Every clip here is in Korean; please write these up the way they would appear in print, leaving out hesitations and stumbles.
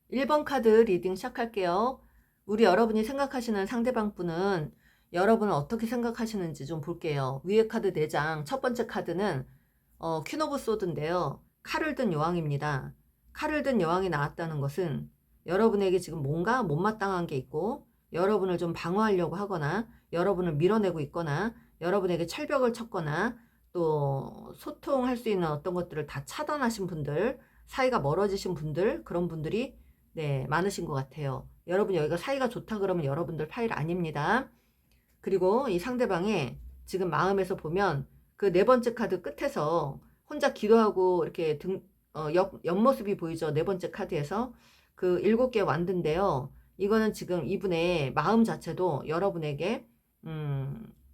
1번 카드 리딩 시작할게요. 우리 여러분이 생각하시는 상대방 분은 여러분을 어떻게 생각하시는지 좀 볼게요. 위에 카드 4장, 첫 번째 카드는 퀸 오브 소드인데요. 칼을 든 여왕입니다. 칼을 든 여왕이 나왔다는 것은 여러분에게 지금 뭔가 못마땅한 게 있고 여러분을 좀 방어하려고 하거나 여러분을 밀어내고 있거나 여러분에게 철벽을 쳤거나 또 소통할 수 있는 어떤 것들을 다 차단하신 분들, 사이가 멀어지신 분들, 그런 분들이 네, 많으신 것 같아요. 여러분 여기가 사이가 좋다 그러면 여러분들 파일 아닙니다. 그리고 이 상대방의 지금 마음에서 보면 그 4번째 카드 끝에서 혼자 기도하고 이렇게 옆모습이 보이죠. 4번째 카드에서 그 7개 완드인데요. 이거는 지금 이분의 마음 자체도 여러분에게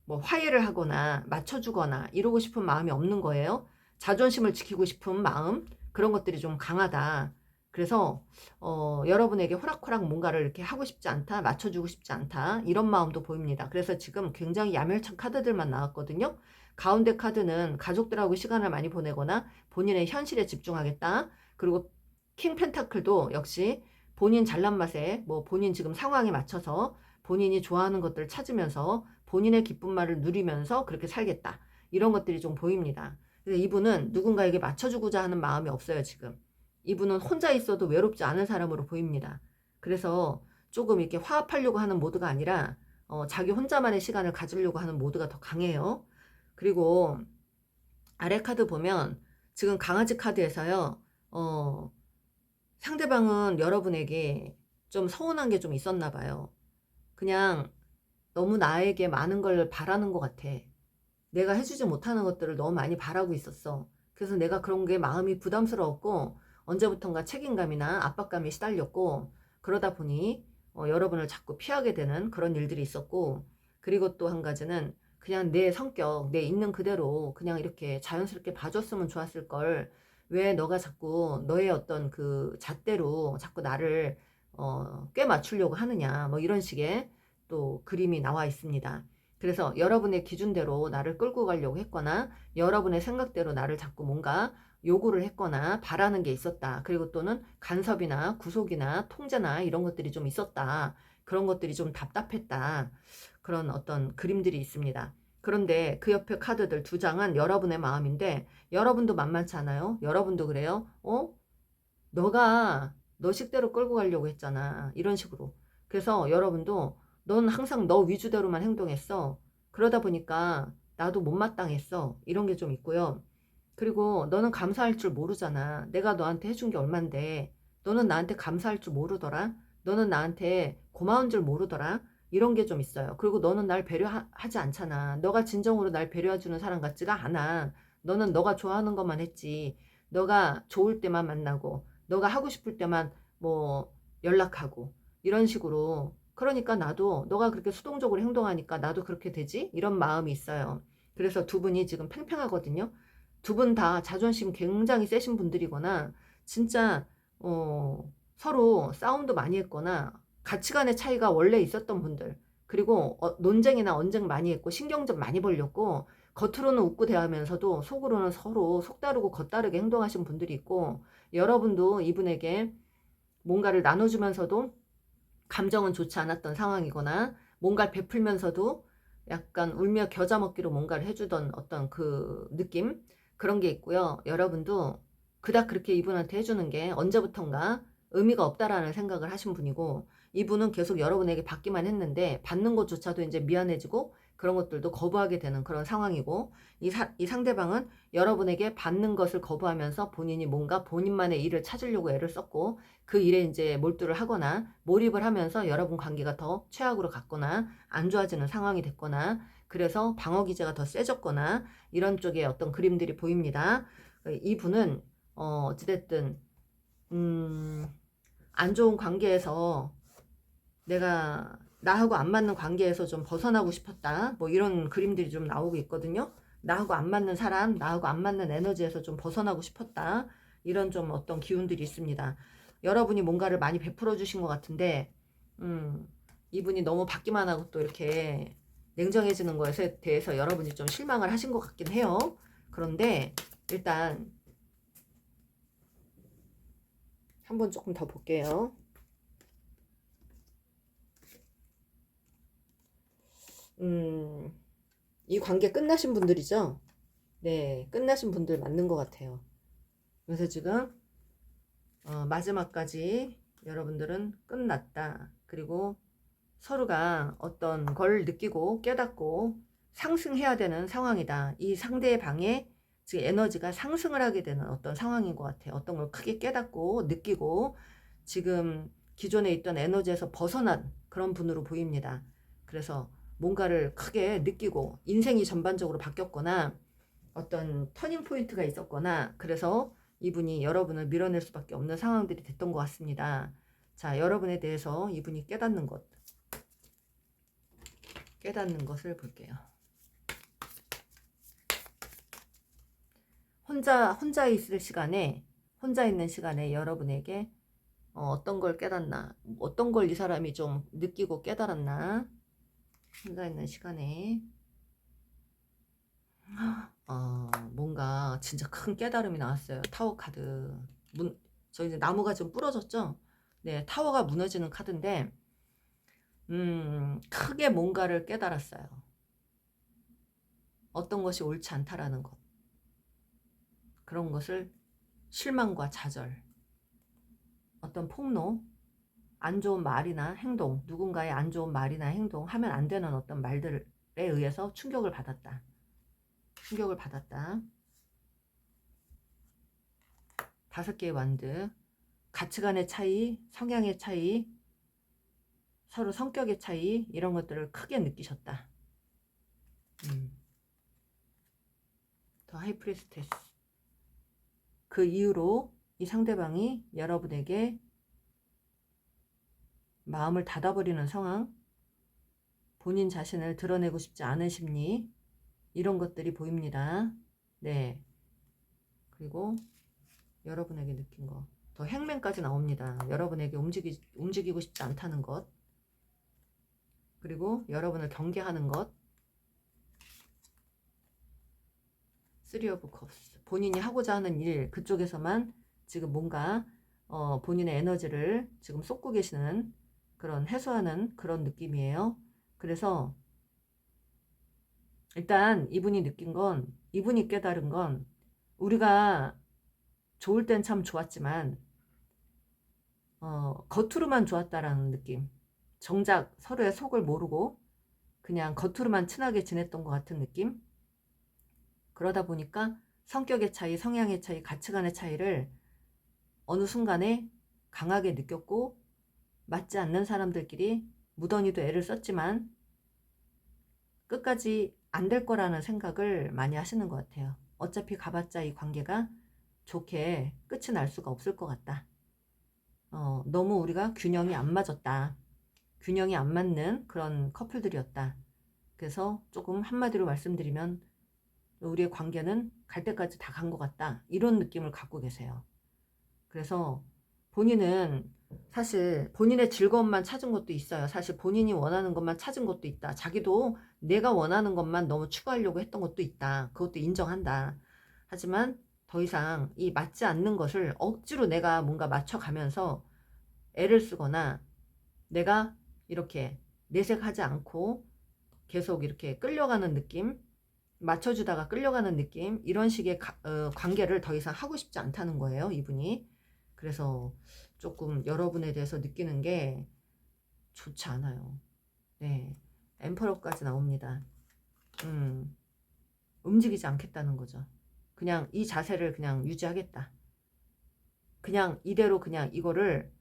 뭐 화해를 하거나 맞춰주거나 이러고 싶은 마음이 없는 거예요. 자존심을 지키고 싶은 마음, 그런 것들이 좀 강하다. 그래서 여러분에게 호락호락 뭔가를 이렇게 하고 싶지 않다, 맞춰주고 싶지 않다, 이런 마음도 보입니다. 그래서 지금 굉장히 야멸찬 카드들만 나왔거든요. 가운데 카드는 가족들하고 시간을 많이 보내거나 본인의 현실에 집중하겠다. 그리고 킹 펜타클도 역시 본인 잘난 맛에 뭐 본인 지금 상황에 맞춰서 본인이 좋아하는 것들을 찾으면서 본인의 기쁜 말을 누리면서 그렇게 살겠다. 이런 것들이 좀 보입니다. 그래서 이분은 누군가에게 맞춰주고자 하는 마음이 없어요, 지금. 이분은 혼자 있어도 외롭지 않은 사람으로 보입니다. 그래서 조금 이렇게 화합하려고 하는 모드가 아니라 자기 혼자만의 시간을 가지려고 하는 모드가 더 강해요. 그리고 아래 카드 보면 지금 강아지 카드에서요. 상대방은 여러분에게 좀 서운한 게 좀 있었나 봐요. 그냥 너무 나에게 많은 걸 바라는 것 같아. 내가 해주지 못하는 것들을 너무 많이 바라고 있었어. 그래서 내가 그런 게 마음이 부담스러웠고 언제부턴가 책임감이나 압박감이 시달렸고 그러다 보니 여러분을 자꾸 피하게 되는 그런 일들이 있었고 그리고 또 한 가지는 그냥 내 성격, 내 있는 그대로 그냥 이렇게 자연스럽게 봐줬으면 좋았을 걸 왜 너가 자꾸 너의 어떤 그 잣대로 자꾸 나를 꽤 맞추려고 하느냐 뭐 이런 식의 또 그림이 나와 있습니다. 그래서 여러분의 기준대로 나를 끌고 가려고 했거나 여러분의 생각대로 나를 자꾸 뭔가 요구를 했거나 바라는 게 있었다. 그리고 또는 간섭이나 구속이나 통제나 이런 것들이 좀 있었다. 그런 것들이 좀 답답했다. 그런 어떤 그림들이 있습니다. 그런데 그 옆에 카드들 2장은 여러분의 마음인데 여러분도 만만치 않아요? 여러분도 그래요? 너가 너 식대로 끌고 가려고 했잖아. 이런 식으로. 그래서 여러분도 넌 항상 너 위주대로만 행동했어. 그러다 보니까 나도 못마땅했어. 이런 게 좀 있고요. 그리고 너는 감사할 줄 모르잖아. 내가 너한테 해준 게 얼만데 너는 나한테 감사할 줄 모르더라. 너는 나한테 고마운 줄 모르더라. 이런 게 좀 있어요. 그리고 너는 날 배려하지 않잖아. 너가 진정으로 날 배려해주는 사람 같지가 않아. 너는 너가 좋아하는 것만 했지. 너가 좋을 때만 만나고 너가 하고 싶을 때만 뭐 연락하고 이런 식으로. 그러니까 나도 너가 그렇게 수동적으로 행동하니까 나도 그렇게 되지? 이런 마음이 있어요. 그래서 두 분이 지금 팽팽하거든요. 두 분 다 자존심 굉장히 세신 분들이거나 진짜 서로 싸움도 많이 했거나 가치관의 차이가 원래 있었던 분들, 그리고 논쟁이나 언쟁 많이 했고 신경전 많이 벌렸고 겉으로는 웃고 대하면서도 속으로는 서로 속다르고 겉다르게 행동하신 분들이 있고 여러분도 이분에게 뭔가를 나눠주면서도 감정은 좋지 않았던 상황이거나 뭔가를 베풀면서도 약간 울며 겨자 먹기로 뭔가를 해주던 어떤 그 느낌, 그런 게 있고요. 여러분도 그닥 그렇게 이분한테 해주는 게 언제부턴가 의미가 없다라는 생각을 하신 분이고 이분은 계속 여러분에게 받기만 했는데 받는 것조차도 이제 미안해지고 그런 것들도 거부하게 되는 그런 상황이고, 이 상대방은 여러분에게 받는 것을 거부하면서 본인이 뭔가 본인만의 일을 찾으려고 애를 썼고, 그 일에 이제 몰두를 하거나 몰입을 하면서 여러분 관계가 더 최악으로 갔거나 안 좋아지는 상황이 됐거나, 그래서 방어 기제가 더 세졌거나 이런 쪽의 어떤 그림들이 보입니다. 이분은 어찌됐든 안 좋은 관계에서 내가 나하고 안 맞는 관계에서 좀 벗어나고 싶었다, 뭐 이런 그림들이 좀 나오고 있거든요. 나하고 안 맞는 사람, 나하고 안 맞는 에너지에서 좀 벗어나고 싶었다, 이런 좀 어떤 기운들이 있습니다. 여러분이 뭔가를 많이 베풀어 주신 것 같은데 이분이 너무 받기만 하고 또 이렇게 냉정해지는 것에 대해서 여러분이 좀 실망을 하신 것 같긴 해요. 그런데 일단 한번 조금 더 볼게요. 이 관계 끝나신 분들이죠? 네, 끝나신 분들 맞는 것 같아요. 그래서 지금 마지막까지 여러분들은 끝났다. 그리고 서로가 어떤 걸 느끼고 깨닫고 상승해야 되는 상황이다. 이 상대방의 지금 에너지가 상승을 하게 되는 어떤 상황인 것 같아요. 어떤 걸 크게 깨닫고 느끼고 지금 기존에 있던 에너지에서 벗어난 그런 분으로 보입니다. 그래서 뭔가를 크게 느끼고 인생이 전반적으로 바뀌었거나 어떤 터닝 포인트가 있었거나, 그래서 이분이 여러분을 밀어낼 수밖에 없는 상황들이 됐던 것 같습니다. 자, 여러분에 대해서 이분이 깨닫는 것을 볼게요. 혼자 있을 시간에, 혼자 있는 시간에 여러분에게 어떤 걸 깨닫나, 어떤 걸 이 사람이 좀 느끼고 깨달았나, 혼자 있는 시간에 뭔가 진짜 큰 깨달음이 나왔어요. 타워 카드. 저 이제 나무가 좀 부러졌죠? 네, 타워가 무너지는 카드인데, 크게 뭔가를 깨달았어요. 어떤 것이 옳지 않다라는 것. 그런 것을 실망과 좌절, 어떤 폭로, 안 좋은 말이나 행동, 누군가의 안 좋은 말이나 행동, 하면 안 되는 어떤 말들에 의해서 충격을 받았다. 충격을 받았다. 5개의 완드. 가치관의 차이, 성향의 차이, 서로 성격의 차이, 이런 것들을 크게 느끼셨다. 더 하이프리스테스. 그 이후로 이 상대방이 여러분에게 마음을 닫아버리는 상황, 본인 자신을 드러내고 싶지 않은 심리, 이런 것들이 보입니다. 네. 그리고 여러분에게 느낀 거. 더 행맨까지 나옵니다. 여러분에게 움직이고 싶지 않다는 것. 그리고 여러분을 경계하는 것. 3 오브 컵스. 본인이 하고자 하는 일, 그쪽에서만 지금 뭔가 본인의 에너지를 지금 쏟고 계시는 그런, 해소하는 그런 느낌이에요. 그래서 일단 이분이 느낀 건, 이분이 깨달은 건, 우리가 좋을 땐 참 좋았지만 겉으로만 좋았다라는 느낌. 정작 서로의 속을 모르고 그냥 겉으로만 친하게 지냈던 것 같은 느낌. 그러다 보니까 성격의 차이, 성향의 차이, 가치관의 차이를 어느 순간에 강하게 느꼈고, 맞지 않는 사람들끼리 무던히도 애를 썼지만 끝까지 안 될 거라는 생각을 많이 하시는 것 같아요. 어차피 가봤자 이 관계가 좋게 끝이 날 수가 없을 것 같다. 너무 우리가 균형이 안 맞았다. 균형이 안 맞는 그런 커플들이었다. 그래서 조금 한마디로 말씀드리면 우리의 관계는 갈 때까지 다 간 것 같다, 이런 느낌을 갖고 계세요. 그래서 본인은 사실 본인의 즐거움만 찾은 것도 있어요. 사실 본인이 원하는 것만 찾은 것도 있다. 자기도 내가 원하는 것만 너무 추구하려고 했던 것도 있다. 그것도 인정한다. 하지만 더 이상 이 맞지 않는 것을 억지로 내가 뭔가 맞춰가면서 애를 쓰거나, 내가 이렇게 내색하지 않고 계속 이렇게 끌려가는 느낌, 맞춰주다가 끌려가는 느낌, 이런 식의 관계를 더 이상 하고 싶지 않다는 거예요, 이분이. 그래서 조금 여러분에 대해서 느끼는 게 좋지 않아요. 네, 엠퍼러까지 나옵니다. 움직이지 않겠다는 거죠. 그냥 이 자세를 그냥 유지하겠다. 그냥 이대로 그냥 이거를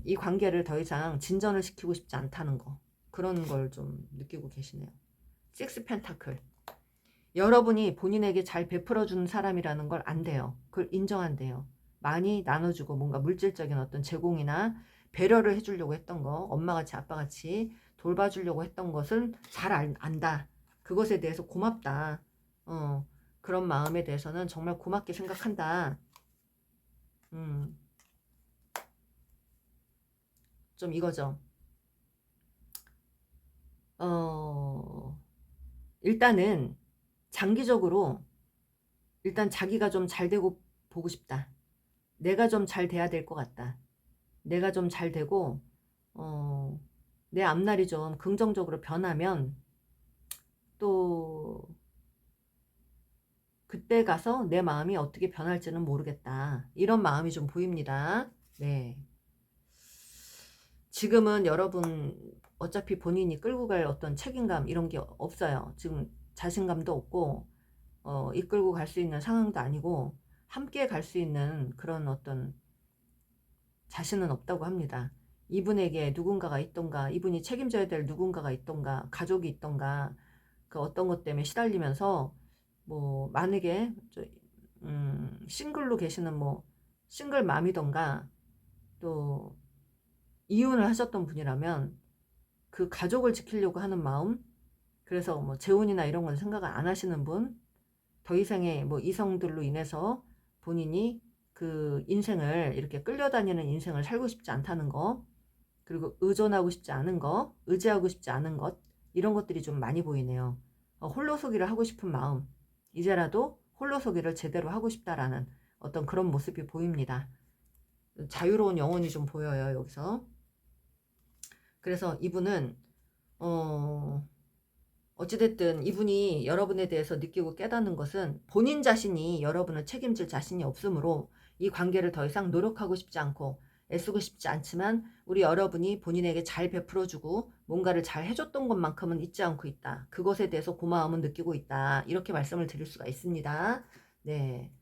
이 관계를 더 이상 진전을 시키고 싶지 않다는 거. 그런 걸 좀 느끼고 계시네요. 식스 펜타클. 여러분이 본인에게 잘 베풀어주는 사람이라는 걸 안돼요. 그걸 인정한대요. 많이 나눠주고 뭔가 물질적인 어떤 제공이나 배려를 해주려고 했던 거, 엄마같이 아빠같이 돌봐주려고 했던 것을 잘 안다. 그것에 대해서 고맙다. 그런 마음에 대해서는 정말 고맙게 생각한다. 좀 이거죠. 일단은 장기적으로 일단 자기가 좀 잘 되고 보고 싶다. 내가 좀 잘 돼야 될 것 같다. 내가 좀 잘 되고 내 앞날이 좀 긍정적으로 변하면 또 그때 가서 내 마음이 어떻게 변할지는 모르겠다. 이런 마음이 좀 보입니다. 네. 지금은 여러분 어차피 본인이 끌고 갈 어떤 책임감 이런 게 없어요. 지금 자신감도 없고 이끌고 갈 수 있는 상황도 아니고 함께 갈 수 있는 그런 어떤 자신은 없다고 합니다. 이분에게 누군가가 있던가, 이분이 책임져야 될 누군가가 있던가, 가족이 있던가, 그 어떤 것 때문에 시달리면서 뭐 만약에 싱글로 계시는 뭐 싱글맘이던가 또 이혼을 하셨던 분이라면 그 가족을 지키려고 하는 마음, 그래서 뭐 재혼이나 이런 건 생각을 안 하시는 분, 더 이상의 뭐 이성들로 인해서 본인이 그 인생을 이렇게 끌려다니는 인생을 살고 싶지 않다는 거, 그리고 의존하고 싶지 않은 거, 의지하고 싶지 않은 것, 이런 것들이 좀 많이 보이네요. 홀로서기를 하고 싶은 마음, 이제라도 홀로서기를 제대로 하고 싶다라는 어떤 그런 모습이 보입니다. 자유로운 영혼이 좀 보여요, 여기서. 그래서 이분은 어찌됐든 이분이 여러분에 대해서 느끼고 깨닫는 것은 본인 자신이 여러분을 책임질 자신이 없으므로 이 관계를 더 이상 노력하고 싶지 않고 애쓰고 싶지 않지만 우리 여러분이 본인에게 잘 베풀어주고 뭔가를 잘 해줬던 것만큼은 잊지 않고 있다. 그것에 대해서 고마움은 느끼고 있다. 이렇게 말씀을 드릴 수가 있습니다. 네,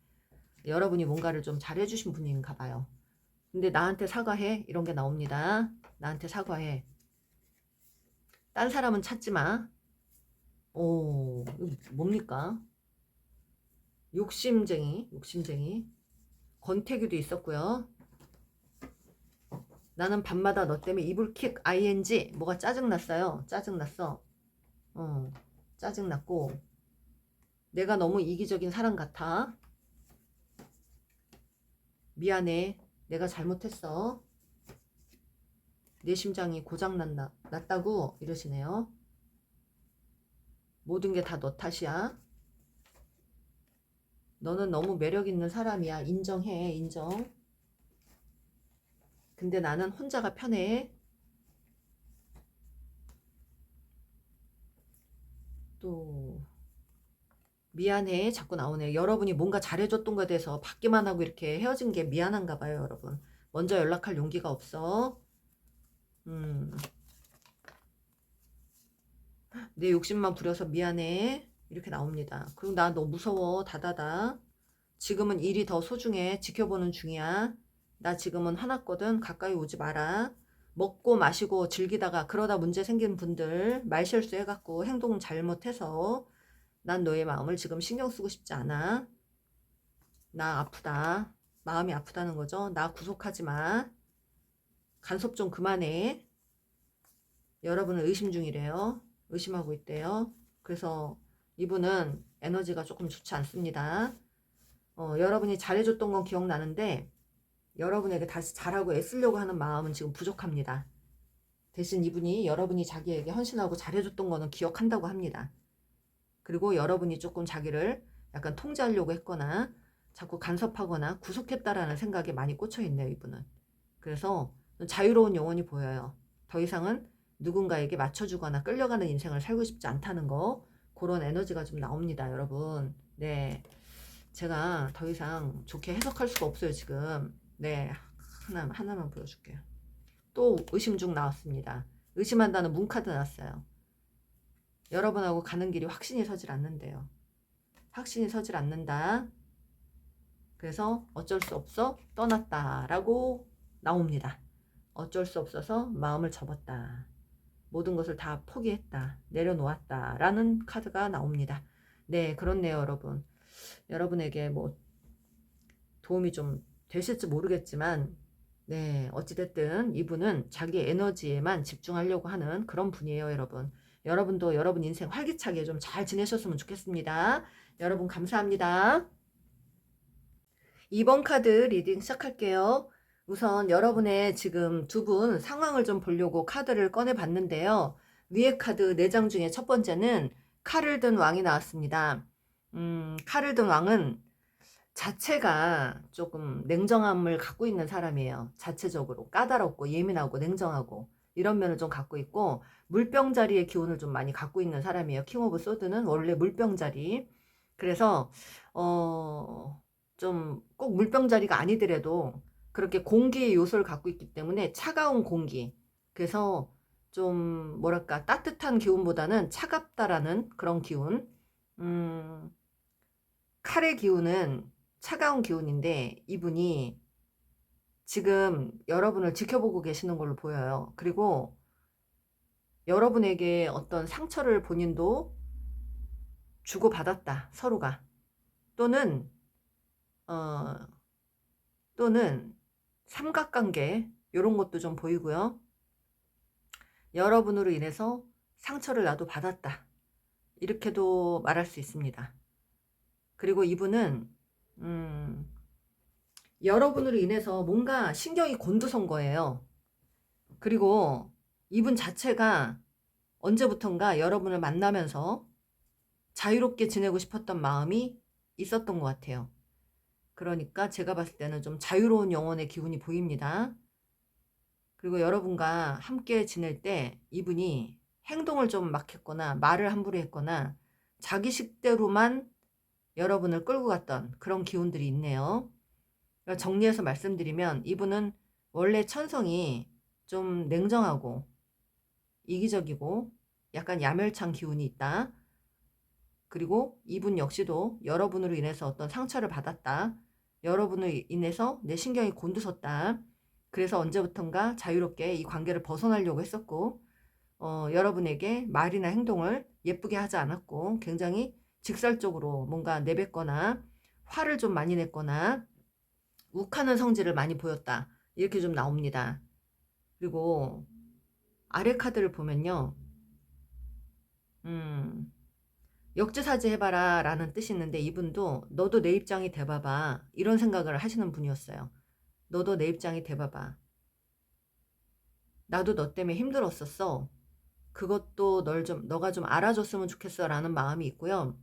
여러분이 뭔가를 좀 잘 해주신 분인가 봐요. 근데 나한테 사과해 이런 게 나옵니다. 나한테 사과해. 딴 사람은 찾지 마. 오, 이거 뭡니까? 욕심쟁이. 권태기도 있었고요. 나는 밤마다 너 때문에 이불킥 ing 뭐가 짜증났어요. 짜증났어. 짜증났고 내가 너무 이기적인 사람 같아. 미안해. 내가 잘못했어. 내 심장이 났다고 이러시네요. 모든 게 다 너 탓이야. 너는 너무 매력 있는 사람이야. 인정해. 인정. 근데 나는 혼자가 편해. 또 미안해 자꾸 나오네요. 여러분이 뭔가 잘해줬던 거에 대해서 받기만 하고 이렇게 헤어진 게 미안한가 봐요. 여러분 먼저 연락할 용기가 없어. 내 욕심만 부려서 미안해 이렇게 나옵니다. 그리고 나 너 무서워 다다다. 지금은 일이 더 소중해. 지켜보는 중이야. 나 지금은 화났거든. 가까이 오지 마라. 먹고 마시고 즐기다가 그러다 문제 생긴 분들 말실수 해갖고 행동 잘못해서 난 너의 마음을 지금 신경 쓰고 싶지 않아. 나 아프다. 마음이 아프다는 거죠. 나 구속하지 마. 간섭 좀 그만해. 여러분은 의심 중이래요. 의심하고 있대요. 그래서 이분은 에너지가 조금 좋지 않습니다. 여러분이 잘해줬던 건 기억나는데 여러분에게 다시 잘하고 애쓰려고 하는 마음은 지금 부족합니다. 대신 이분이 여러분이 자기에게 헌신하고 잘해줬던 거는 기억한다고 합니다. 그리고 여러분이 조금 자기를 약간 통제하려고 했거나 자꾸 간섭하거나 구속했다라는 생각에 많이 꽂혀 있네요, 이분은. 그래서 자유로운 영혼이 보여요. 더 이상은 누군가에게 맞춰주거나 끌려가는 인생을 살고 싶지 않다는 거, 그런 에너지가 좀 나옵니다, 여러분. 네, 제가 더 이상 좋게 해석할 수가 없어요, 지금. 네, 하나만 보여줄게요. 또 의심 중 나왔습니다. 의심한다는 문카드 나왔어요. 여러분하고 가는 길이 확신이 서질 않는데요. 확신이 서질 않는다. 그래서 어쩔 수 없어 떠났다 라고 나옵니다. 어쩔 수 없어서 마음을 접었다. 모든 것을 다 포기했다. 내려놓았다 라는 카드가 나옵니다. 네, 그렇네요, 여러분. 여러분에게 뭐 도움이 좀 되실지 모르겠지만, 네, 어찌됐든 이분은 자기 에너지에만 집중하려고 하는 그런 분이에요, 여러분. 여러분도 여러분 인생 활기차게 좀 잘 지내셨으면 좋겠습니다. 여러분 감사합니다. 2번 카드 리딩 시작할게요. 우선 여러분의 지금 두 분 상황을 좀 보려고 카드를 꺼내 봤는데요. 위에 카드 4장 중에 첫 번째는 칼을 든 왕이 나왔습니다. 칼을 든 왕은 자체가 조금 냉정함을 갖고 있는 사람이에요. 자체적으로 까다롭고 예민하고 냉정하고 이런 면을 좀 갖고 있고, 물병자리의 기운을 좀 많이 갖고 있는 사람이에요. 킹 오브 소드는 원래 물병자리. 그래서 좀 꼭 물병자리가 아니더라도 그렇게 공기의 요소를 갖고 있기 때문에 차가운 공기, 그래서 좀 뭐랄까 따뜻한 기운보다는 차갑다라는 그런 기운. 칼의 기운은 차가운 기운인데 이분이 지금 여러분을 지켜보고 계시는 걸로 보여요. 그리고 여러분에게 어떤 상처를 본인도 주고받았다, 서로가. 또는 또는 삼각관계 이런 것도 좀 보이고요. 여러분으로 인해서 상처를 나도 받았다, 이렇게도 말할 수 있습니다. 그리고 이분은 여러분으로 인해서 뭔가 신경이 곤두선 거예요. 그리고 이분 자체가 언제부턴가 여러분을 만나면서 자유롭게 지내고 싶었던 마음이 있었던 것 같아요. 그러니까 제가 봤을 때는 좀 자유로운 영혼의 기운이 보입니다. 그리고 여러분과 함께 지낼 때 이분이 행동을 좀 막 했거나 말을 함부로 했거나 자기 식대로만 여러분을 끌고 갔던 그런 기운들이 있네요. 그러니까 정리해서 말씀드리면 이분은 원래 천성이 좀 냉정하고 이기적이고 약간 야멸찬 기운이 있다. 그리고 이분 역시도 여러분으로 인해서 어떤 상처를 받았다. 여러분으로 인해서 내 신경이 곤두섰다. 그래서 언제부턴가 자유롭게 이 관계를 벗어나려고 했었고, 여러분에게 말이나 행동을 예쁘게 하지 않았고 굉장히 직설적으로 뭔가 내뱉거나 화를 좀 많이 냈거나 욱하는 성질을 많이 보였다, 이렇게 좀 나옵니다. 그리고 아래 카드를 보면요, 역지사지 해봐라 라는 뜻이 있는데 이분도 너도 내 입장이 돼봐봐, 이런 생각을 하시는 분이었어요. 너도 내 입장이 돼봐봐. 나도 너 때문에 힘들었었어. 그것도 너가 좀 알아줬으면 좋겠어 라는 마음이 있고요.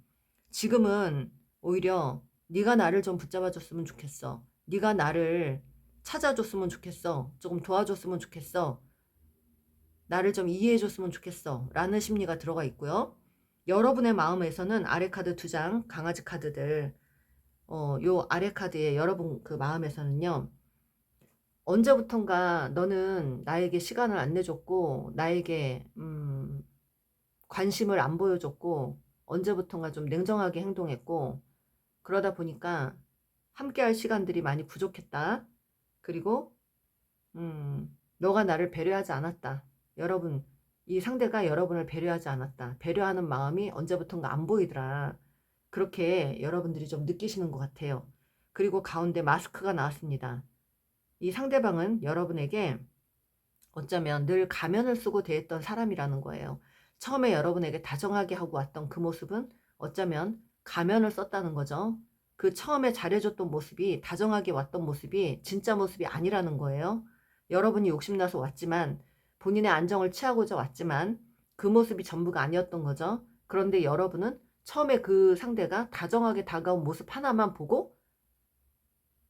지금은 오히려 네가 나를 좀 붙잡아줬으면 좋겠어. 네가 나를 찾아줬으면 좋겠어. 조금 도와줬으면 좋겠어. 나를 좀 이해해줬으면 좋겠어 라는 심리가 들어가 있고요. 여러분의 마음에서는 아래 카드 2장 강아지 카드들, 요 아래 카드에 여러분 그 마음에서는요, 언제부턴가 너는 나에게 시간을 안 내줬고 나에게 관심을 안 보여줬고 언제부턴가 좀 냉정하게 행동했고 그러다 보니까 함께할 시간들이 많이 부족했다. 그리고 너가 나를 배려하지 않았다. 여러분, 이 상대가 여러분을 배려하지 않았다. 배려하는 마음이 언제부턴가 안 보이더라. 그렇게 여러분들이 좀 느끼시는 것 같아요. 그리고 가운데 마스크가 나왔습니다. 이 상대방은 여러분에게 어쩌면 늘 가면을 쓰고 대했던 사람이라는 거예요. 처음에 여러분에게 다정하게 하고 왔던 그 모습은 어쩌면 가면을 썼다는 거죠. 그 처음에 잘해줬던 모습이, 다정하게 왔던 모습이 진짜 모습이 아니라는 거예요. 여러분이 욕심나서 왔지만, 본인의 안정을 취하고자 왔지만 그 모습이 전부가 아니었던 거죠. 그런데 여러분은 처음에 그 상대가 다정하게 다가온 모습 하나만 보고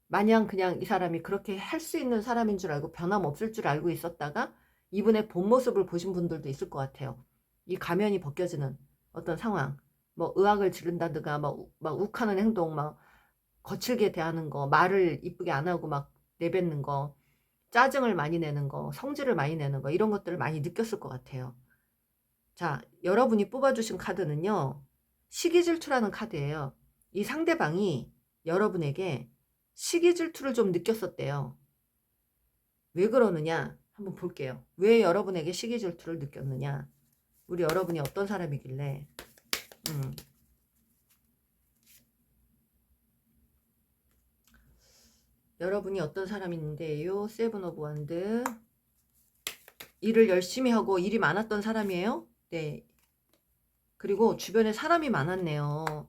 마냥 그냥 이 사람이 그렇게 할 수 있는 사람인 줄 알고 변함없을 줄 알고 있었다가 이분의 본 모습을 보신 분들도 있을 것 같아요. 이 가면이 벗겨지는 어떤 상황, 뭐 의학을 지른다든가 막 욱하는 행동, 막 거칠게 대하는 거, 말을 이쁘게 안 하고 막 내뱉는 거, 짜증을 많이 내는 거, 성질을 많이 내는 거, 이런 것들을 많이 느꼈을 것 같아요. 자, 여러분이 뽑아주신 카드는요, 시기질투라는 카드예요. 이 상대방이 여러분에게 시기질투를 좀 느꼈었대요. 왜 그러느냐 한번 볼게요. 왜 여러분에게 시기질투를 느꼈느냐, 우리 여러분이 어떤 사람이길래. 여러분이 어떤 사람인데요. 세븐 오브 원드. 일을 열심히 하고 일이 많았던 사람이에요. 네. 그리고 주변에 사람이 많았네요.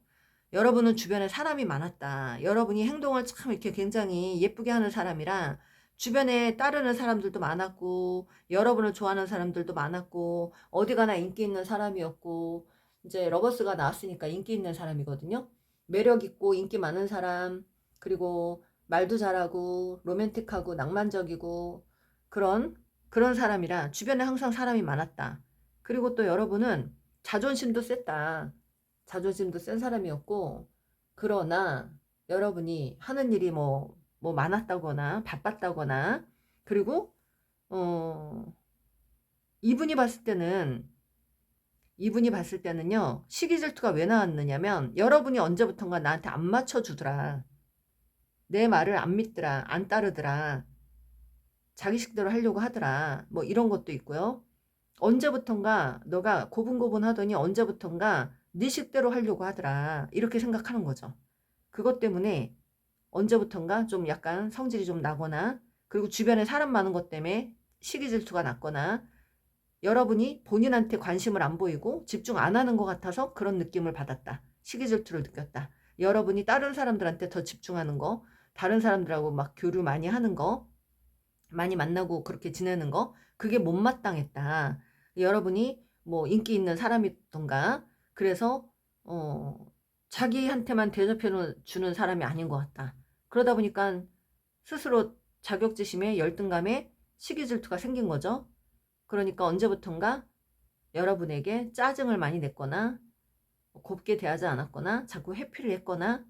여러분은 주변에 사람이 많았다. 여러분이 행동을 참 이렇게 굉장히 예쁘게 하는 사람이라 주변에 따르는 사람들도 많았고, 여러분을 좋아하는 사람들도 많았고, 어디 가나 인기 있는 사람이었고, 이제 러버스가 나왔으니까 인기 있는 사람이거든요. 매력 있고 인기 많은 사람, 그리고 말도 잘하고 로맨틱하고 낭만적이고 그런 사람이라 주변에 항상 사람이 많았다. 그리고 또 여러분은 자존심도 셌다. 자존심도 센 사람이었고, 그러나 여러분이 하는 일이 뭐 많았다거나 바빴다거나, 그리고 이분이 봤을 때는요, 시기질투가 왜 나왔느냐면, 여러분이 언제부턴가 나한테 안 맞춰주더라, 내 말을 안 믿더라, 안 따르더라, 자기 식대로 하려고 하더라, 뭐 이런 것도 있고요. 언제부턴가 너가 고분고분 하더니 언제부턴가 네 식대로 하려고 하더라, 이렇게 생각하는 거죠. 그것 때문에 언제부턴가 좀 약간 성질이 좀 나거나, 그리고 주변에 사람 많은 것 때문에 시기질투가 났거나, 여러분이 본인한테 관심을 안 보이고 집중 안 하는 것 같아서 그런 느낌을 받았다. 시기질투를 느꼈다. 여러분이 다른 사람들한테 더 집중하는 거, 다른 사람들하고 막 교류 많이 하는 거, 많이 만나고 그렇게 지내는 거, 그게 못마땅했다. 여러분이 뭐 인기 있는 사람이던가, 그래서 자기한테만 대접해 주는 사람이 아닌 것 같다. 그러다 보니까 스스로 자격지심에 열등감에 시기질투가 생긴 거죠. 그러니까 언제부턴가 여러분에게 짜증을 많이 냈거나, 곱게 대하지 않았거나, 자꾸 회피를 했거나,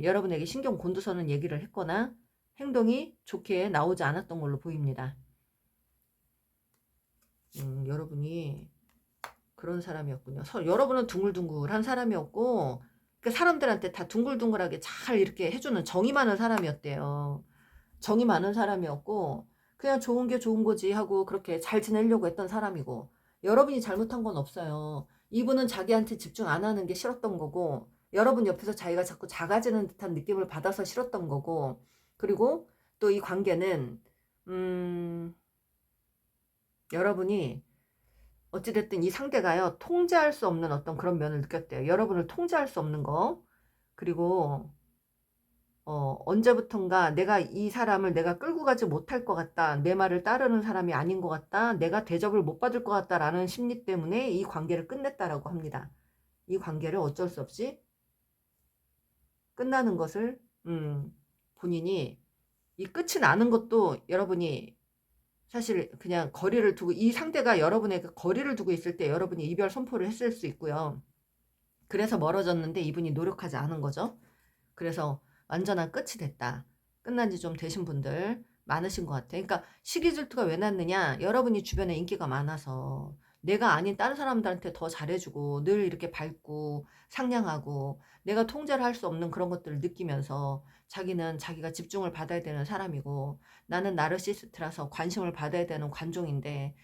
여러분에게 신경 곤두서는 얘기를 했거나, 행동이 좋게 나오지 않았던 걸로 보입니다. 여러분이 그런 사람이었군요. 여러분은 둥글둥글한 사람이었고, 그 사람들한테 다 둥글둥글하게 잘 이렇게 해주는 정이 많은 사람이었대요. 정이 많은 사람이었고, 그냥 좋은 게 좋은 거지 하고 그렇게 잘 지내려고 했던 사람이고, 여러분이 잘못한 건 없어요. 이분은 자기한테 집중 안 하는 게 싫었던 거고, 여러분 옆에서 자기가 자꾸 작아지는 듯한 느낌을 받아서 싫었던 거고, 그리고 또 이 관계는 여러분이 어찌됐든 이 상대가요, 통제할 수 없는 어떤 그런 면을 느꼈대요. 여러분을 통제할 수 없는 거. 그리고 언제부턴가 내가 이 사람을 내가 끌고 가지 못할 것 같다, 내 말을 따르는 사람이 아닌 것 같다, 내가 대접을 못 받을 것 같다라는 심리 때문에 이 관계를 끝냈다라고 합니다. 이 관계를 어쩔 수 없이 끝나는 것을 본인이, 이 끝이 나는 것도 여러분이 사실 그냥 거리를 두고, 이 상대가 여러분에게 거리를 두고 있을 때 여러분이 이별 선포를 했을 수 있고요. 그래서 멀어졌는데 이분이 노력하지 않은 거죠. 그래서 완전한 끝이 됐다. 끝난 지 좀 되신 분들 많으신 것 같아요. 그러니까 시기질투가 왜 났느냐, 여러분이 주변에 인기가 많아서 내가 아닌 다른 사람들한테 더 잘해주고 늘 이렇게 밝고 상냥하고 내가 통제를 할 수 없는 그런 것들을 느끼면서, 자기는 자기가 집중을 받아야 되는 사람이고 나는 나르시스트라서 관심을 받아야 되는 관종인데,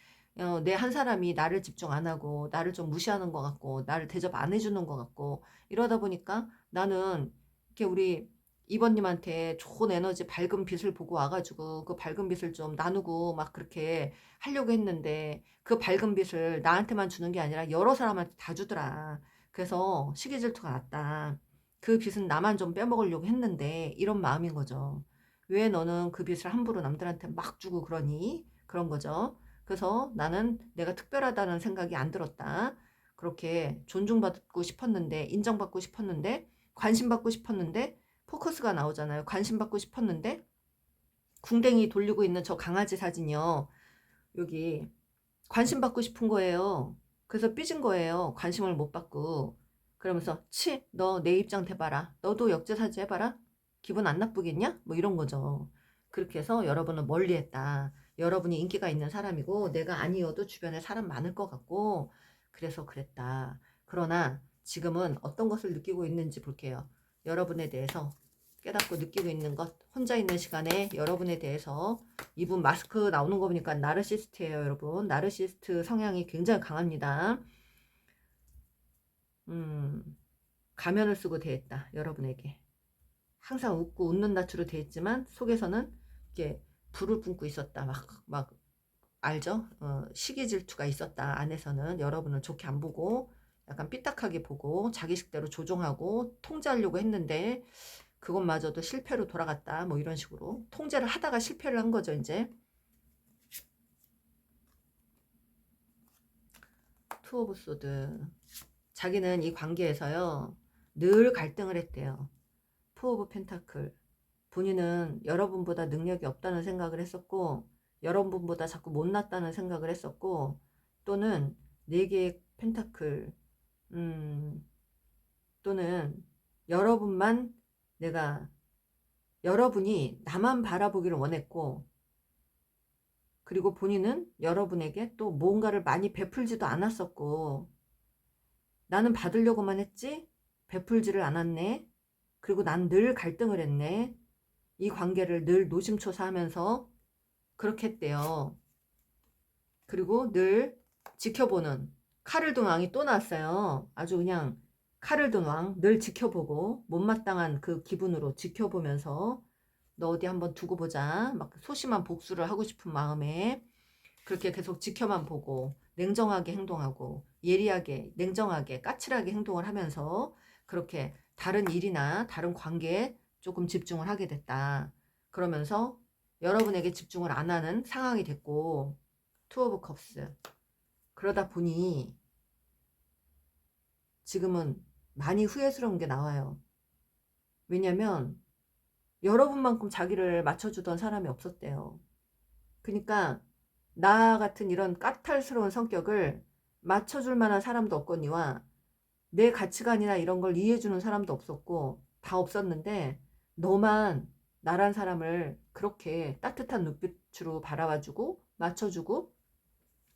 내 한 사람이 나를 집중 안 하고 나를 좀 무시하는 것 같고 나를 대접 안 해주는 것 같고, 이러다 보니까 나는 이렇게 우리 이번님한테 좋은 에너지 밝은 빛을 보고 와가지고 그 밝은 빛을 좀 나누고 막 그렇게 하려고 했는데, 그 밝은 빛을 나한테만 주는 게 아니라 여러 사람한테 다 주더라. 그래서 시기질투가 났다. 그 빛은 나만 좀 빼먹으려고 했는데, 이런 마음인 거죠. 왜 너는 그 빛을 함부로 남들한테 막 주고 그러니? 그런 거죠. 그래서 나는 내가 특별하다는 생각이 안 들었다. 그렇게 존중받고 싶었는데, 인정받고 싶었는데, 관심받고 싶었는데, 포커스가 나오잖아요. 관심받고 싶었는데, 궁뎅이 돌리고 있는 저 강아지 사진이요, 여기 관심받고 싶은 거예요. 그래서 삐진 거예요. 관심을 못 받고. 그러면서 너 내 입장 대봐라, 너도 역제사지 해봐라, 기분 안 나쁘겠냐, 뭐 이런 거죠. 그렇게 해서 여러분은 멀리했다. 여러분이 인기가 있는 사람이고 내가 아니어도 주변에 사람 많을 것 같고, 그래서 그랬다. 그러나 지금은 어떤 것을 느끼고 있는지 볼게요. 여러분에 대해서 깨닫고 느끼고 있는 것, 혼자 있는 시간에 여러분에 대해서. 이분 마스크 나오는 거 보니까 나르시스트예요, 여러분. 나르시스트 성향이 굉장히 강합니다. 가면을 쓰고 대했다, 여러분에게. 항상 웃고 웃는 낯으로 대했지만 속에서는 이게 불을 뿜고 있었다. 막 알죠? 시기 질투가 있었다. 안에서는 여러분을 좋게 안 보고 약간 삐딱하게 보고 자기식대로 조종하고 통제하려고 했는데 그것마저도 실패로 돌아갔다. 뭐 이런 식으로 통제를 하다가 실패를 한 거죠. 이제 투 오브 소드. 자기는 이 관계에서요 늘 갈등을 했대요. 포 오브 펜타클. 본인은 여러분보다 능력이 없다는 생각을 했었고 여러분보다 자꾸 못났다는 생각을 했었고, 또는 네 개의 펜타클, 또는 여러분만, 내가 여러분이 나만 바라보기를 원했고, 그리고 본인은 여러분에게 또 뭔가를 많이 베풀지도 않았었고, 나는 받으려고만 했지 베풀지를 않았네. 그리고 난 늘 갈등을 했네. 이 관계를 늘 노심초사하면서 그렇게 했대요. 그리고 늘 지켜보는, 칼을 든 왕이 또 나왔어요. 아주 그냥 칼을 든 왕, 늘 지켜보고 못마땅한 그 기분으로 지켜보면서 너 어디 한번 두고 보자, 막 소심한 복수를 하고 싶은 마음에 그렇게 계속 지켜만 보고 냉정하게 행동하고 예리하게 냉정하게 까칠하게 행동을 하면서 그렇게 다른 일이나 다른 관계에 조금 집중을 하게 됐다. 그러면서 여러분에게 집중을 안 하는 상황이 됐고, 투 오브 컵스. 그러다 보니 지금은 많이 후회스러운 게 나와요. 왜냐면 여러분만큼 자기를 맞춰주던 사람이 없었대요. 그러니까 나 같은 이런 까탈스러운 성격을 맞춰줄 만한 사람도 없거니와 내 가치관이나 이런 걸 이해해주는 사람도 없었고 다 없었는데, 너만 나란 사람을 그렇게 따뜻한 눈빛으로 바라봐주고 맞춰주고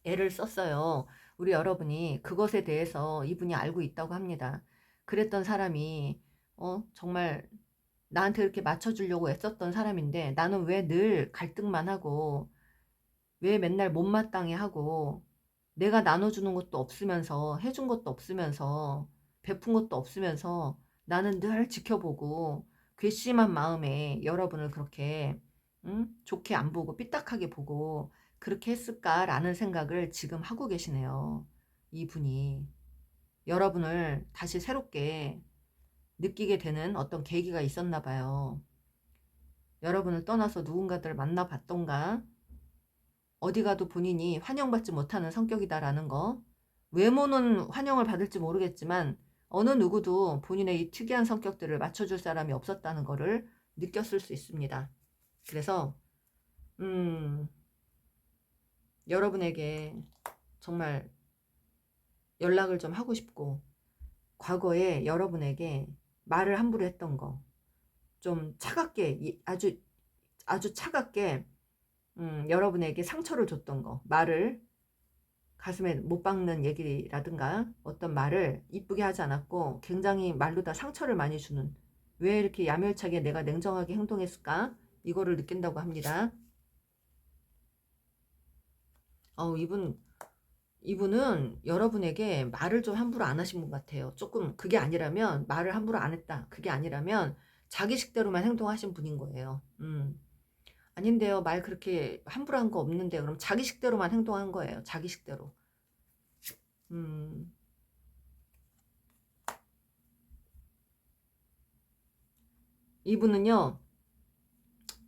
애를 썼어요. 우리 여러분이 그것에 대해서 이분이 알고 있다고 합니다. 그랬던 사람이 정말 나한테 이렇게 맞춰주려고 애썼던 사람인데 나는 왜 늘 갈등만 하고 왜 맨날 못마땅해 하고 내가 나눠주는 것도 없으면서 해준 것도 없으면서 베푼 것도 없으면서 나는 늘 지켜보고 괘씸한 마음에 여러분을 그렇게 좋게 안 보고 삐딱하게 보고 그렇게 했을까라는 생각을 지금 하고 계시네요. 이분이 여러분을 다시 새롭게 느끼게 되는 어떤 계기가 있었나 봐요. 여러분을 떠나서 누군가를 만나봤던가, 어디 가도 본인이 환영받지 못하는 성격이다라는 거. 외모는 환영을 받을지 모르겠지만 어느 누구도 본인의 이 특이한 성격들을 맞춰줄 사람이 없었다는 거를 느꼈을 수 있습니다. 그래서 여러분에게 정말 연락을 좀 하고 싶고, 과거에 여러분에게 말을 함부로 했던 거 좀 차갑게, 아주 차갑게 여러분에게 상처를 줬던 거, 말을 가슴에 못 박는 얘기라든가 어떤 말을 이쁘게 하지 않았고 굉장히 말로 다 상처를 많이 주는, 왜 이렇게 야멸차게 내가 냉정하게 행동했을까, 이거를 느낀다고 합니다. 이분은 여러분에게 말을 좀 함부로 안 하신 분 같아요. 조금 그게 아니라면, 말을 함부로 안 했다, 그게 아니라면 자기 식대로만 행동하신 분인 거예요. 아닌데요, 말 그렇게 함부로 한 거 없는데, 그럼 자기 식대로만 행동한 거예요. 자기 식대로. 이분은요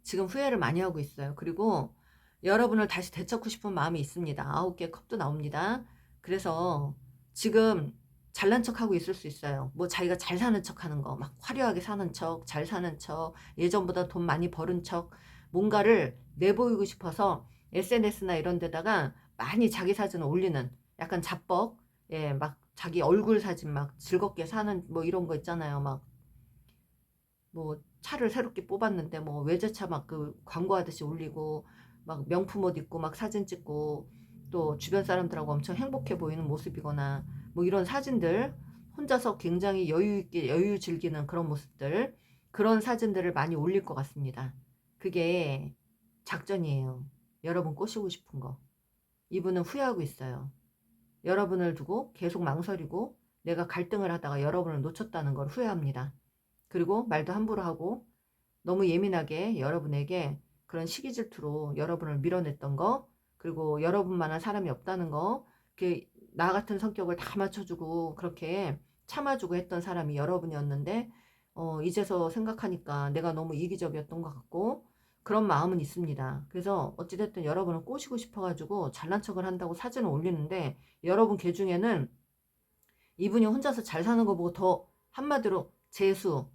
지금 후회를 많이 하고 있어요. 그리고 여러분을 다시 되찾고 싶은 마음이 있습니다. 9개 컵도 나옵니다. 그래서 지금 잘난 척하고 있을 수 있어요. 뭐 자기가 잘 사는 척 하는 거, 막 화려하게 사는 척, 잘 사는 척, 예전보다 돈 많이 버는 척, 뭔가를 내보이고 싶어서 SNS나 이런 데다가 많이 자기 사진을 올리는, 약간 자뻑, 예, 막 자기 얼굴 사진 막 즐겁게 사는 뭐 이런 거 있잖아요. 막 뭐 차를 새롭게 뽑았는데 뭐 외제차 막 그 광고하듯이 올리고 막 명품 옷 입고 막 사진 찍고 또 주변 사람들하고 엄청 행복해 보이는 모습이거나 뭐 이런 사진들, 혼자서 굉장히 여유 있게 여유 즐기는 그런 모습들, 그런 사진들을 많이 올릴 것 같습니다. 그게 작전이에요. 여러분 꼬시고 싶은 거. 이분은 후회하고 있어요. 여러분을 두고 계속 망설이고 내가 갈등을 하다가 여러분을 놓쳤다는 걸 후회합니다. 그리고 말도 함부로 하고 너무 예민하게 여러분에게 그런 시기 질투로 여러분을 밀어냈던 거, 그리고 여러분만한 사람이 없다는 거, 나 같은 성격을 다 맞춰주고 그렇게 참아주고 했던 사람이 여러분이었는데 이제서 생각하니까 내가 너무 이기적이었던 것 같고 그런 마음은 있습니다. 그래서 어찌됐든 여러분을 꼬시고 싶어가지고 잘난 척을 한다고 사진을 올리는데, 여러분 개 중에는 이분이 혼자서 잘 사는 거 보고 더 한마디로 재수,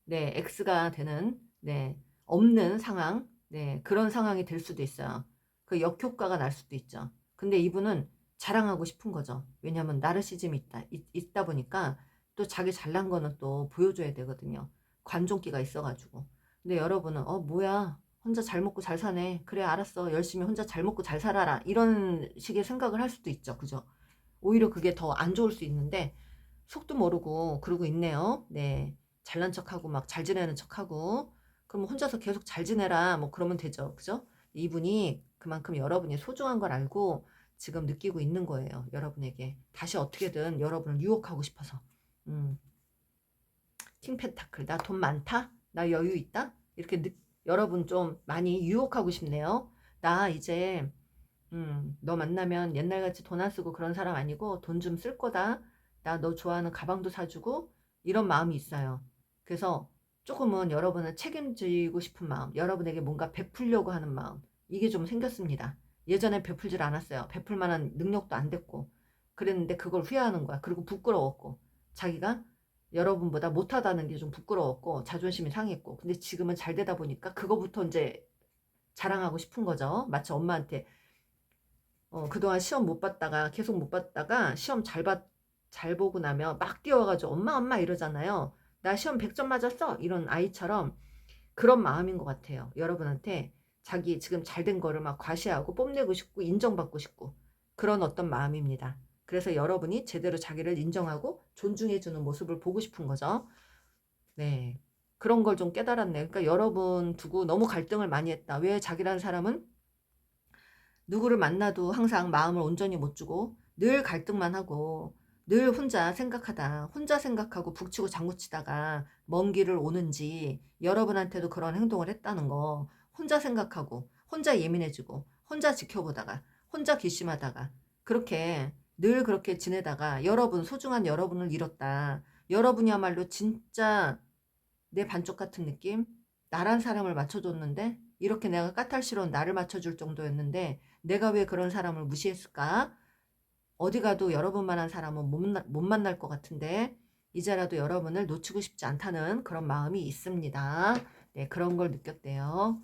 네, X가 되는, 네, 없는 상황, 네, 그런 상황이 될 수도 있어요. 그 역효과가 날 수도 있죠. 근데 이분은 자랑하고 싶은 거죠. 왜냐하면 나르시즘이 있다 보니까 또 자기 잘난 거는 또 보여줘야 되거든요. 관종기가 있어가지고. 근데 여러분은 뭐야, 혼자 잘 먹고 잘 사네. 그래, 알았어. 열심히 혼자 잘 먹고 잘 살아라. 이런 식의 생각을 할 수도 있죠. 그죠? 오히려 그게 더 안 좋을 수 있는데 속도 모르고 그러고 있네요. 네. 잘난 척하고 막 잘 지내는 척하고, 그럼 혼자서 계속 잘 지내라 뭐 그러면 되죠. 그죠? 이분이 그만큼 여러분이 소중한 걸 알고 지금 느끼고 있는 거예요. 여러분에게 다시 어떻게든 여러분을 유혹하고 싶어서. 킹 펜타클, 나 돈 많다? 나 여유 있다? 이렇게 여러분 좀 많이 유혹하고 싶네요. 나 이제 너 만나면 옛날같이 돈 안 쓰고 그런 사람 아니고 돈 좀 쓸 거다. 나 너 좋아하는 가방도 사주고 이런 마음이 있어요. 그래서 조금은 여러분을 책임지고 싶은 마음, 여러분에게 뭔가 베풀려고 하는 마음, 이게 좀 생겼습니다. 예전에 베풀질 않았어요. 베풀 만한 능력도 안 됐고 그랬는데 그걸 후회하는 거야. 그리고 부끄러웠고 자기가 여러분보다 못하다는 게 좀 부끄러웠고 자존심이 상했고, 근데 지금은 잘 되다 보니까 그거부터 이제 자랑하고 싶은 거죠. 마치 엄마한테 그동안 시험 못 봤다가 계속 못 봤다가 시험 잘 보고 나면 막 뛰어와가지고 엄마 엄마 이러잖아요. 나 시험 100점 맞았어 이런 아이처럼 그런 마음인 것 같아요. 여러분한테 자기 지금 잘 된 거를 막 과시하고 뽐내고 싶고 인정받고 싶고 그런 어떤 마음입니다. 그래서 여러분이 제대로 자기를 인정하고 존중해주는 모습을 보고 싶은 거죠. 네, 그런 걸 좀 깨달았네요. 그러니까 여러분 두고 너무 갈등을 많이 했다. 왜 자기라는 사람은 누구를 만나도 항상 마음을 온전히 못 주고 늘 갈등만 하고 늘 혼자 생각하다 혼자 생각하고 북치고 장구치다가 먼 길을 오는지, 여러분한테도 그런 행동을 했다는 거. 혼자 생각하고 혼자 예민해지고 혼자 지켜보다가 혼자 괘씸하다가 그렇게 늘 그렇게 지내다가 여러분, 소중한 여러분을 잃었다. 여러분이야말로 진짜 내 반쪽 같은 느낌? 나란 사람을 맞춰줬는데 이렇게 내가 까탈스러운 나를 맞춰줄 정도였는데 내가 왜 그런 사람을 무시했을까? 어디 가도 여러분만한 사람은 못 만날 것 같은데 이제라도 여러분을 놓치고 싶지 않다는 그런 마음이 있습니다. 네, 그런 걸 느꼈대요.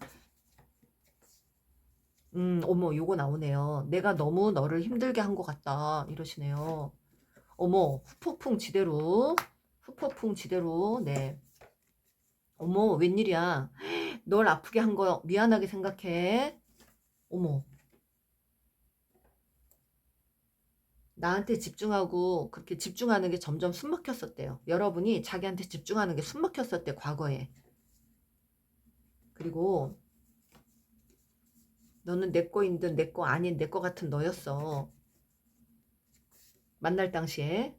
어머, 요거 나오네요. 내가 너무 너를 힘들게 한 것 같다 이러시네요. 어머, 후폭풍 지대로, 후폭풍 지대로. 네, 어머, 웬일이야. 널 아프게 한 거 미안하게 생각해. 어머, 나한테 집중하고 그렇게 집중하는 게 점점 숨 막혔었대요. 여러분이 자기한테 집중하는 게 숨 막혔었대, 과거에. 그리고 너는 내 거인 듯 내 거 아닌 내 거 같은 너였어. 만날 당시에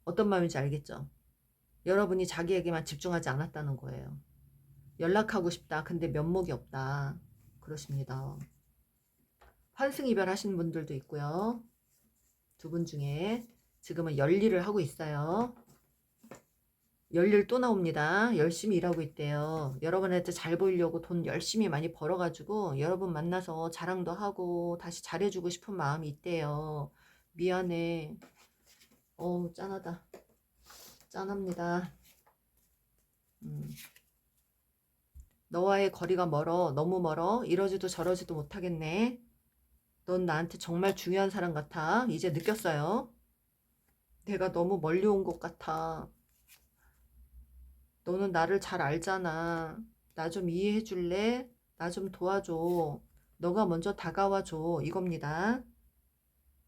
어떤 마음인지 알겠죠? 여러분이 자기에게만 집중하지 않았다는 거예요. 연락하고 싶다. 근데 면목이 없다. 그러십니다. 환승이별 하신 분들도 있고요. 두 분 중에 지금은 열일을 하고 있어요. 열일 또 나옵니다. 열심히 일하고 있대요. 여러분한테 잘 보이려고 돈 열심히 많이 벌어가지고 여러분 만나서 자랑도 하고 다시 잘해주고 싶은 마음이 있대요. 미안해. 짠하다. 짠합니다. 너와의 거리가 멀어. 너무 멀어. 이러지도 저러지도 못하겠네. 넌 나한테 정말 중요한 사람 같아. 이제 느꼈어요. 내가 너무 멀리 온 것 같아. 너는 나를 잘 알잖아. 나 좀 이해해 줄래? 나 좀 도와줘. 너가 먼저 다가와 줘. 이겁니다.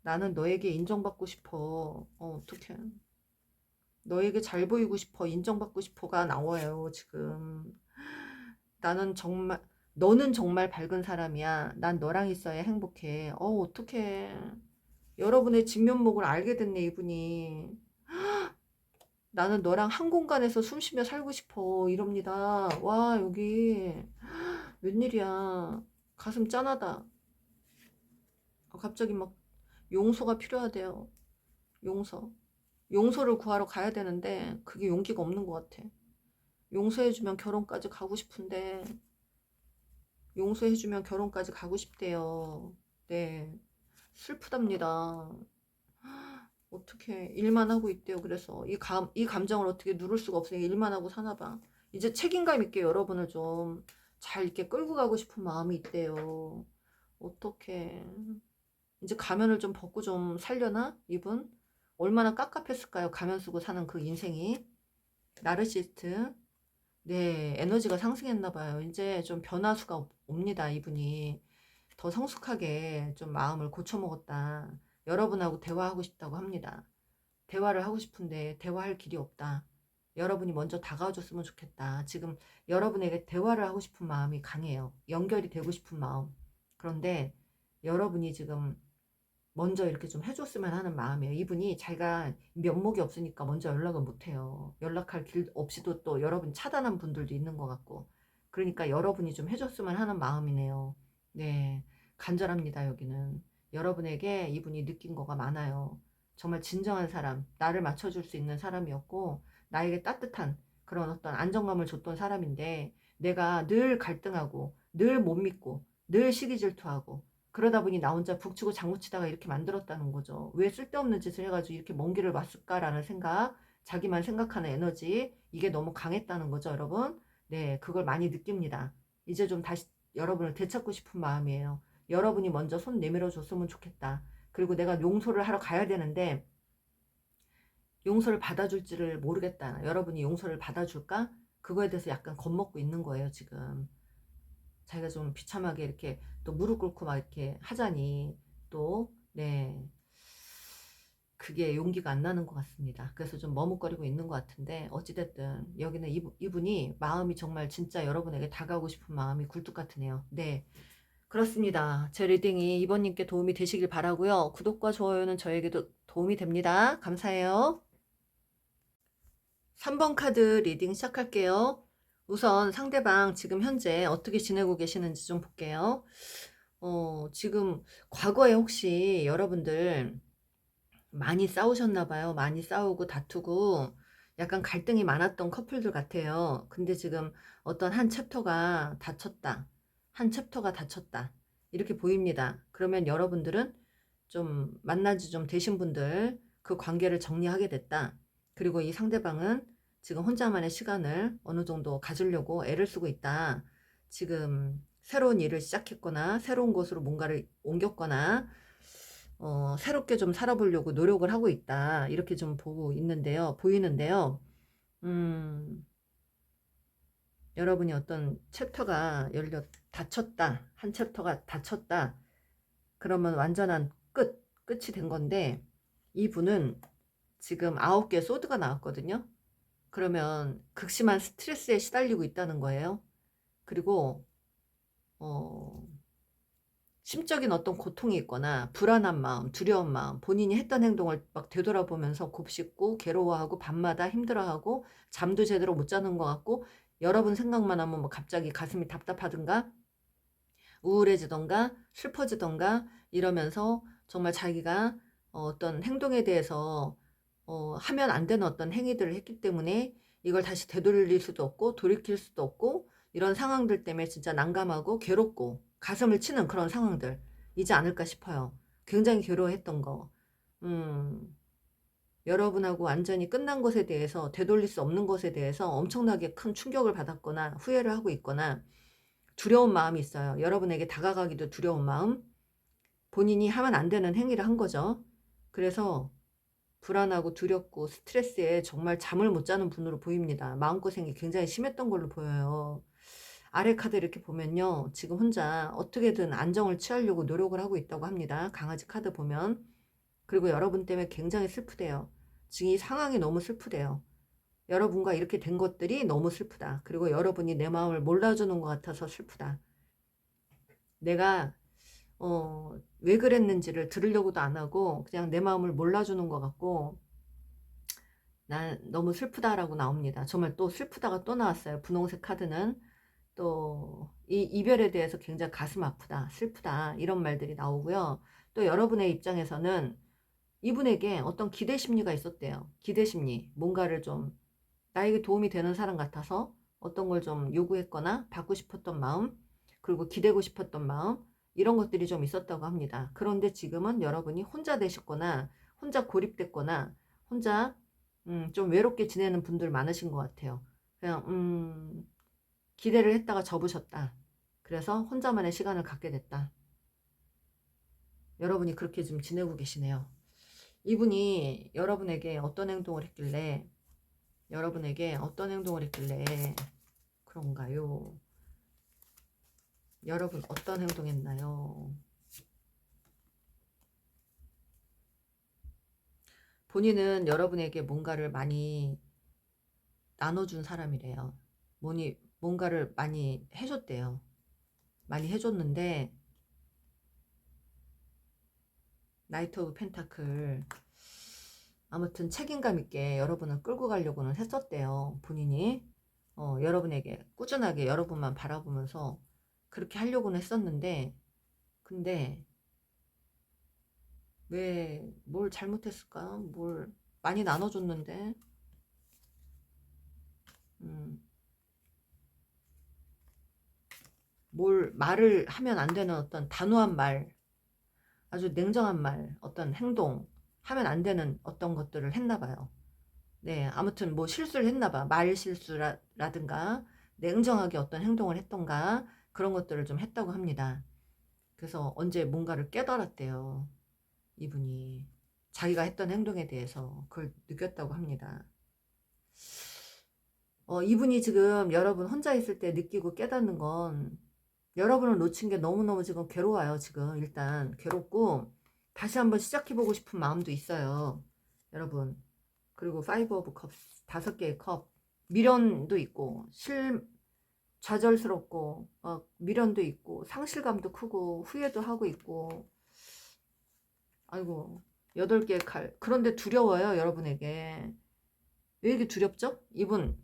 나는 너에게 인정받고 싶어. 어떡해. 너에게 잘 보이고 싶어. 인정받고 싶어가 나와요, 지금. 나는 정말, 너는 정말 밝은 사람이야. 난 너랑 있어야 행복해. 어떡해. 여러분의 진면목을 알게 됐네, 이분이. 나는 너랑 한 공간에서 숨 쉬며 살고 싶어. 이럽니다. 와, 여기. 웬일이야. 가슴 짠하다. 갑자기 막 용서가 필요하대요. 용서. 용서를 구하러 가야 되는데 그게 용기가 없는 것 같아. 용서해주면 결혼까지 가고 싶은데 용서해주면 결혼까지 가고 싶대요. 네. 슬프답니다. 어떻게 일만 하고 있대요. 그래서 이 감정을 어떻게 누를 수가 없어요. 일만 하고 사나봐. 이제 책임감 있게 여러분을 좀 잘 이렇게 끌고 가고 싶은 마음이 있대요. 어떻게 이제 가면을 좀 벗고 좀 살려나? 이분? 얼마나 깝깝했을까요? 가면 쓰고 사는 그 인생이. 나르시스트. 네, 에너지가 상승했나 봐요. 이제 좀 변화수가 옵니다. 이분이 더 성숙하게 좀 마음을 고쳐먹었다. 여러분하고 대화하고 싶다고 합니다. 대화를 하고 싶은데 대화할 길이 없다. 여러분이 먼저 다가와줬으면 좋겠다. 지금 여러분에게 대화를 하고 싶은 마음이 강해요. 연결이 되고 싶은 마음. 그런데 여러분이 지금 먼저 이렇게 좀 해줬으면 하는 마음이에요. 이분이 자기가 면목이 없으니까 먼저 연락을 못해요. 연락할 길 없이도 또 여러분 차단한 분들도 있는 것 같고. 그러니까 여러분이 좀 해줬으면 하는 마음이네요. 네, 간절합니다. 여기는. 여러분에게 이분이 느낀 거가 많아요. 정말 진정한 사람, 나를 맞춰줄 수 있는 사람이었고 나에게 따뜻한 그런 어떤 안정감을 줬던 사람인데 내가 늘 갈등하고 늘 못 믿고 늘 시기 질투하고 그러다 보니 나 혼자 북치고 장구치다가 이렇게 만들었다는 거죠. 왜 쓸데없는 짓을 해가지고 이렇게 먼 길을 왔을까라는 생각, 자기만 생각하는 에너지, 이게 너무 강했다는 거죠, 여러분. 네, 그걸 많이 느낍니다. 이제 좀 다시 여러분을 되찾고 싶은 마음이에요. 여러분이 먼저 손 내밀어 줬으면 좋겠다. 그리고 내가 용서를 하러 가야 되는데 용서를 받아줄지를 모르겠다. 여러분이 용서를 받아줄까? 그거에 대해서 약간 겁먹고 있는 거예요, 지금. 자기가 좀 비참하게 이렇게 또 무릎 꿇고 막 이렇게 하자니 또, 네, 그게 용기가 안 나는 것 같습니다. 그래서 좀 머뭇거리고 있는 것 같은데 어찌됐든 여기는 이분이 마음이 정말 진짜 여러분에게 다가오고 싶은 마음이 굴뚝 같으네요. 네, 그렇습니다. 제 리딩이 이번님께 도움이 되시길 바라고요. 구독과 좋아요는 저에게도 도움이 됩니다. 감사해요. 3번 카드 리딩 시작할게요. 우선 상대방 지금 현재 어떻게 지내고 계시는지 좀 볼게요. 지금 과거에 혹시 여러분들 많이 싸우셨나 봐요. 많이 싸우고 다투고 약간 갈등이 많았던 커플들 같아요. 근데 지금 어떤 한 챕터가 닫혔다. 한 챕터가 닫혔다. 이렇게 보입니다. 그러면 여러분들은 좀 만난 지 좀 되신 분들 그 관계를 정리하게 됐다. 그리고 이 상대방은 지금 혼자만의 시간을 어느 정도 가지려고 애를 쓰고 있다. 지금 새로운 일을 시작했거나 새로운 곳으로 뭔가를 옮겼거나 새롭게 좀 살아보려고 노력을 하고 있다. 이렇게 좀 보이는데요. 음, 여러분이 어떤 챕터가 닫혔다. 한 챕터가 닫혔다. 그러면 완전한 끝이 된 건데, 이분은 지금 9개 소드가 나왔거든요. 그러면 극심한 스트레스에 시달리고 있다는 거예요. 그리고, 어, 심적인 어떤 고통이 있거나 불안한 마음, 두려운 마음, 본인이 했던 행동을 막 되돌아보면서 곱씹고 괴로워하고 밤마다 힘들어하고 잠도 제대로 못 자는 것 같고 여러분 생각만 하면 뭐 갑자기 가슴이 답답하든가 우울해지던가 슬퍼지던가 이러면서 정말 자기가 어떤 행동에 대해서 하면 안 되는 어떤 행위들을 했기 때문에 이걸 다시 되돌릴 수도 없고 돌이킬 수도 없고 이런 상황들 때문에 진짜 난감하고 괴롭고 가슴을 치는 그런 상황들이지 않을까 싶어요. 굉장히 괴로워했던 거. 음, 여러분하고 완전히 끝난 것에 대해서 되돌릴 수 없는 것에 대해서 엄청나게 큰 충격을 받았거나 후회를 하고 있거나 두려운 마음이 있어요. 여러분에게 다가가기도 두려운 마음. 본인이 하면 안 되는 행위를 한 거죠. 그래서 불안하고 두렵고 스트레스에 정말 잠을 못 자는 분으로 보입니다. 마음고생이 굉장히 심했던 걸로 보여요. 아래 카드 이렇게 보면요. 지금 혼자 어떻게든 안정을 취하려고 노력을 하고 있다고 합니다. 강아지 카드 보면. 그리고 여러분 때문에 굉장히 슬프대요. 지금 이 상황이 너무 슬프대요. 여러분과 이렇게 된 것들이 너무 슬프다. 그리고 여러분이 내 마음을 몰라주는 것 같아서 슬프다. 내가 왜 그랬는지를 들으려고도 안 하고 그냥 내 마음을 몰라주는 것 같고 난 너무 슬프다라고 나옵니다. 정말 또 슬프다가 또 나왔어요. 분홍색 카드는 또 이 이별에 대해서 굉장히 가슴 아프다, 슬프다 이런 말들이 나오고요. 또 여러분의 입장에서는 이분에게 어떤 기대 심리가 있었대요. 기대 심리, 뭔가를 좀 나에게 도움이 되는 사람 같아서 어떤 걸 좀 요구했거나 받고 싶었던 마음, 그리고 기대고 싶었던 마음, 이런 것들이 좀 있었다고 합니다. 그런데 지금은 여러분이 혼자 되셨거나 혼자 고립됐거나 혼자 좀 외롭게 지내는 분들 많으신 것 같아요. 그냥 기대를 했다가 접으셨다. 그래서 혼자만의 시간을 갖게 됐다. 여러분이 그렇게 좀 지내고 계시네요. 이분이 여러분에게 어떤 행동을 했길래 그런가요? 여러분 어떤 행동했나요? 본인은 여러분에게 뭔가를 많이 나눠준 사람이래요. 뭔가를 많이 해줬대요. 많이 해줬는데 나이트 오브 펜타클, 아무튼 책임감 있게 여러분을 끌고 가려고는 했었대요. 본인이 여러분에게 꾸준하게 여러분만 바라보면서 그렇게 하려고는 했었는데, 근데 왜 뭘 잘못했을까? 뭘 많이 나눠줬는데 음, 뭘 말을 하면 안 되는 어떤 단호한 말, 아주 냉정한 말, 어떤 행동, 하면 안 되는 어떤 것들을 했나 봐요. 네, 아무튼 뭐 실수를 했나 봐. 말 실수라든가 냉정하게 어떤 행동을 했던가 그런 것들을 좀 했다고 합니다. 그래서 언제 뭔가를 깨달았대요. 이분이 자기가 했던 행동에 대해서 그걸 느꼈다고 합니다. 이분이 지금 여러분 혼자 있을 때 느끼고 깨닫는 건 여러분을 놓친 게 너무너무 지금 괴로워요. 지금 일단 괴롭고 다시 한번 시작해보고 싶은 마음도 있어요. 여러분. 그리고 파이브 오브 컵, 5개의 컵, 미련도 있고 좌절스럽고 미련도 있고 상실감도 크고 후회도 하고 있고, 아이고 8개의 칼. 그런데 두려워요. 여러분에게. 왜 이렇게 두렵죠? 이분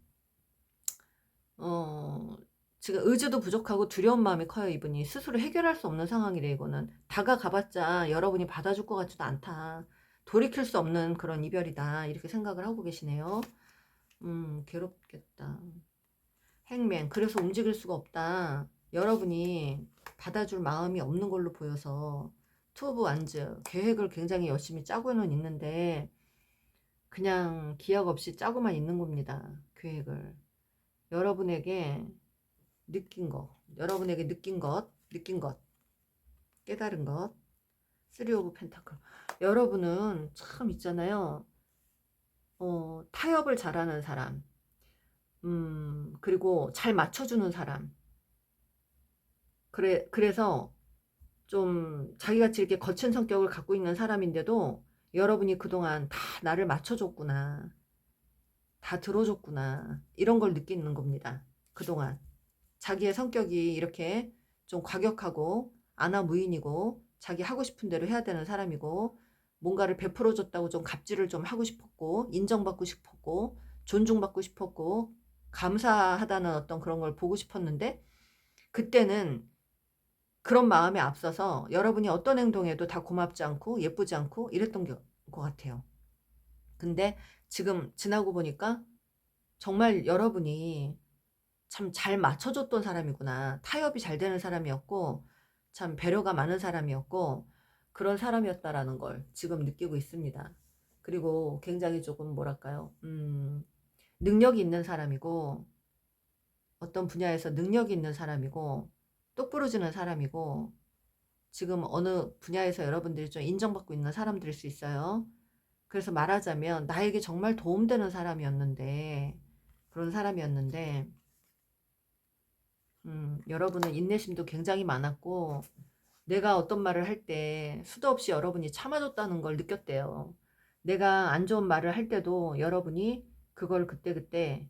지금 의지도 부족하고 두려운 마음이 커요. 이분이 스스로 해결할 수 없는 상황이래. 이거는 다가가봤자 여러분이 받아줄 것 같지도 않다. 돌이킬 수 없는 그런 이별이다. 이렇게 생각을 하고 계시네요. 괴롭겠다. 행맨. 그래서 움직일 수가 없다. 여러분이 받아줄 마음이 없는 걸로 보여서 투 오브 완즈, 계획을 굉장히 열심히 짜고는 있는데 그냥 기약 없이 짜고만 있는 겁니다. 계획을. 여러분에게 느낀 것, 깨달은 것. 3 오브 펜타클. 여러분은 참 있잖아요. 타협을 잘하는 사람. 그리고 잘 맞춰주는 사람. 그래서 좀 자기같이 이렇게 거친 성격을 갖고 있는 사람인데도 여러분이 그동안 다 나를 맞춰줬구나. 다 들어줬구나. 이런 걸 느끼는 겁니다. 그동안. 자기의 성격이 이렇게 좀 과격하고 안하무인이고 자기 하고 싶은 대로 해야 되는 사람이고 뭔가를 베풀어줬다고 좀 갑질을 좀 하고 싶었고 인정받고 싶었고 존중받고 싶었고 감사하다는 어떤 그런 걸 보고 싶었는데 그때는 그런 마음에 앞서서 여러분이 어떤 행동에도 다 고맙지 않고 예쁘지 않고 이랬던 것 같아요. 근데 지금 지나고 보니까 정말 여러분이 참 잘 맞춰줬던 사람이구나. 타협이 잘 되는 사람이었고 참 배려가 많은 사람이었고 그런 사람이었다라는 걸 지금 느끼고 있습니다. 그리고 굉장히 조금 뭐랄까요, 능력이 있는 사람이고 어떤 분야에서 능력이 있는 사람이고 똑부러지는 사람이고 지금 어느 분야에서 여러분들이 좀 인정받고 있는 사람들일 수 있어요. 그래서 말하자면 나에게 정말 도움되는 사람이었는데 그런 사람이었는데 여러분은 인내심도 굉장히 많았고 내가 어떤 말을 할 때 수도 없이 여러분이 참아줬다는 걸 느꼈대요. 내가 안 좋은 말을 할 때도 여러분이 그걸 그때그때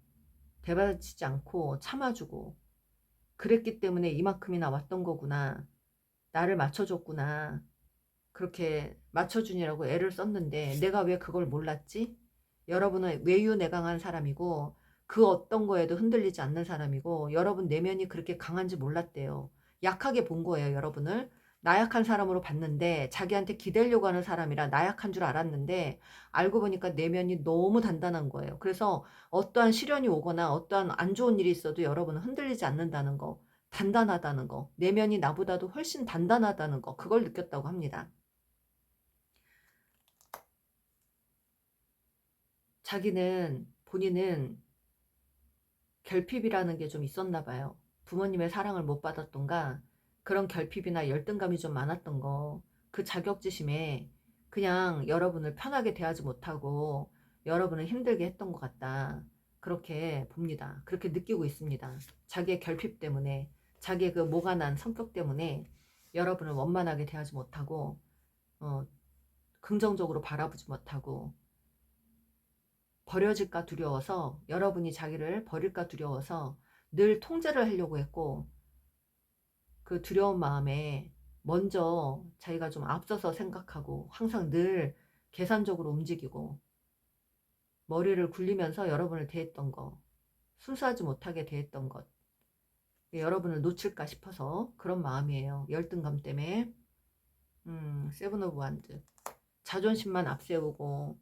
대받아치지 않고 참아주고 그랬기 때문에 이만큼이나 왔던 거구나. 나를 맞춰줬구나. 그렇게 맞춰주느라고 애를 썼는데 내가 왜 그걸 몰랐지? 여러분은 외유내강한 사람이고 그 어떤 거에도 흔들리지 않는 사람이고 여러분 내면이 그렇게 강한지 몰랐대요. 약하게 본 거예요, 여러분을. 나약한 사람으로 봤는데 자기한테 기대려고 하는 사람이라 나약한 줄 알았는데 알고 보니까 내면이 너무 단단한 거예요. 그래서 어떠한 시련이 오거나 어떠한 안 좋은 일이 있어도 여러분은 흔들리지 않는다는 거, 단단하다는 거, 내면이 나보다도 훨씬 단단하다는 거, 그걸 느꼈다고 합니다. 본인은 결핍이라는 게 좀 있었나 봐요. 부모님의 사랑을 못 받았던가 그런 결핍이나 열등감이 좀 많았던 거, 그 자격지심에 그냥 여러분을 편하게 대하지 못하고 여러분을 힘들게 했던 것 같다. 그렇게 봅니다. 그렇게 느끼고 있습니다. 자기의 결핍 때문에, 자기의 그 모가난 성격 때문에 여러분을 원만하게 대하지 못하고 긍정적으로 바라보지 못하고 버려질까 두려워서, 여러분이 자기를 버릴까 두려워서 늘 통제를 하려고 했고 그 두려운 마음에 먼저 자기가 좀 앞서서 생각하고 항상 늘 계산적으로 움직이고 머리를 굴리면서 여러분을 대했던 거, 순수하지 못하게 대했던 것, 여러분을 놓칠까 싶어서 그런 마음이에요. 열등감 때문에. 세븐 오브 완드. 자존심만 앞세우고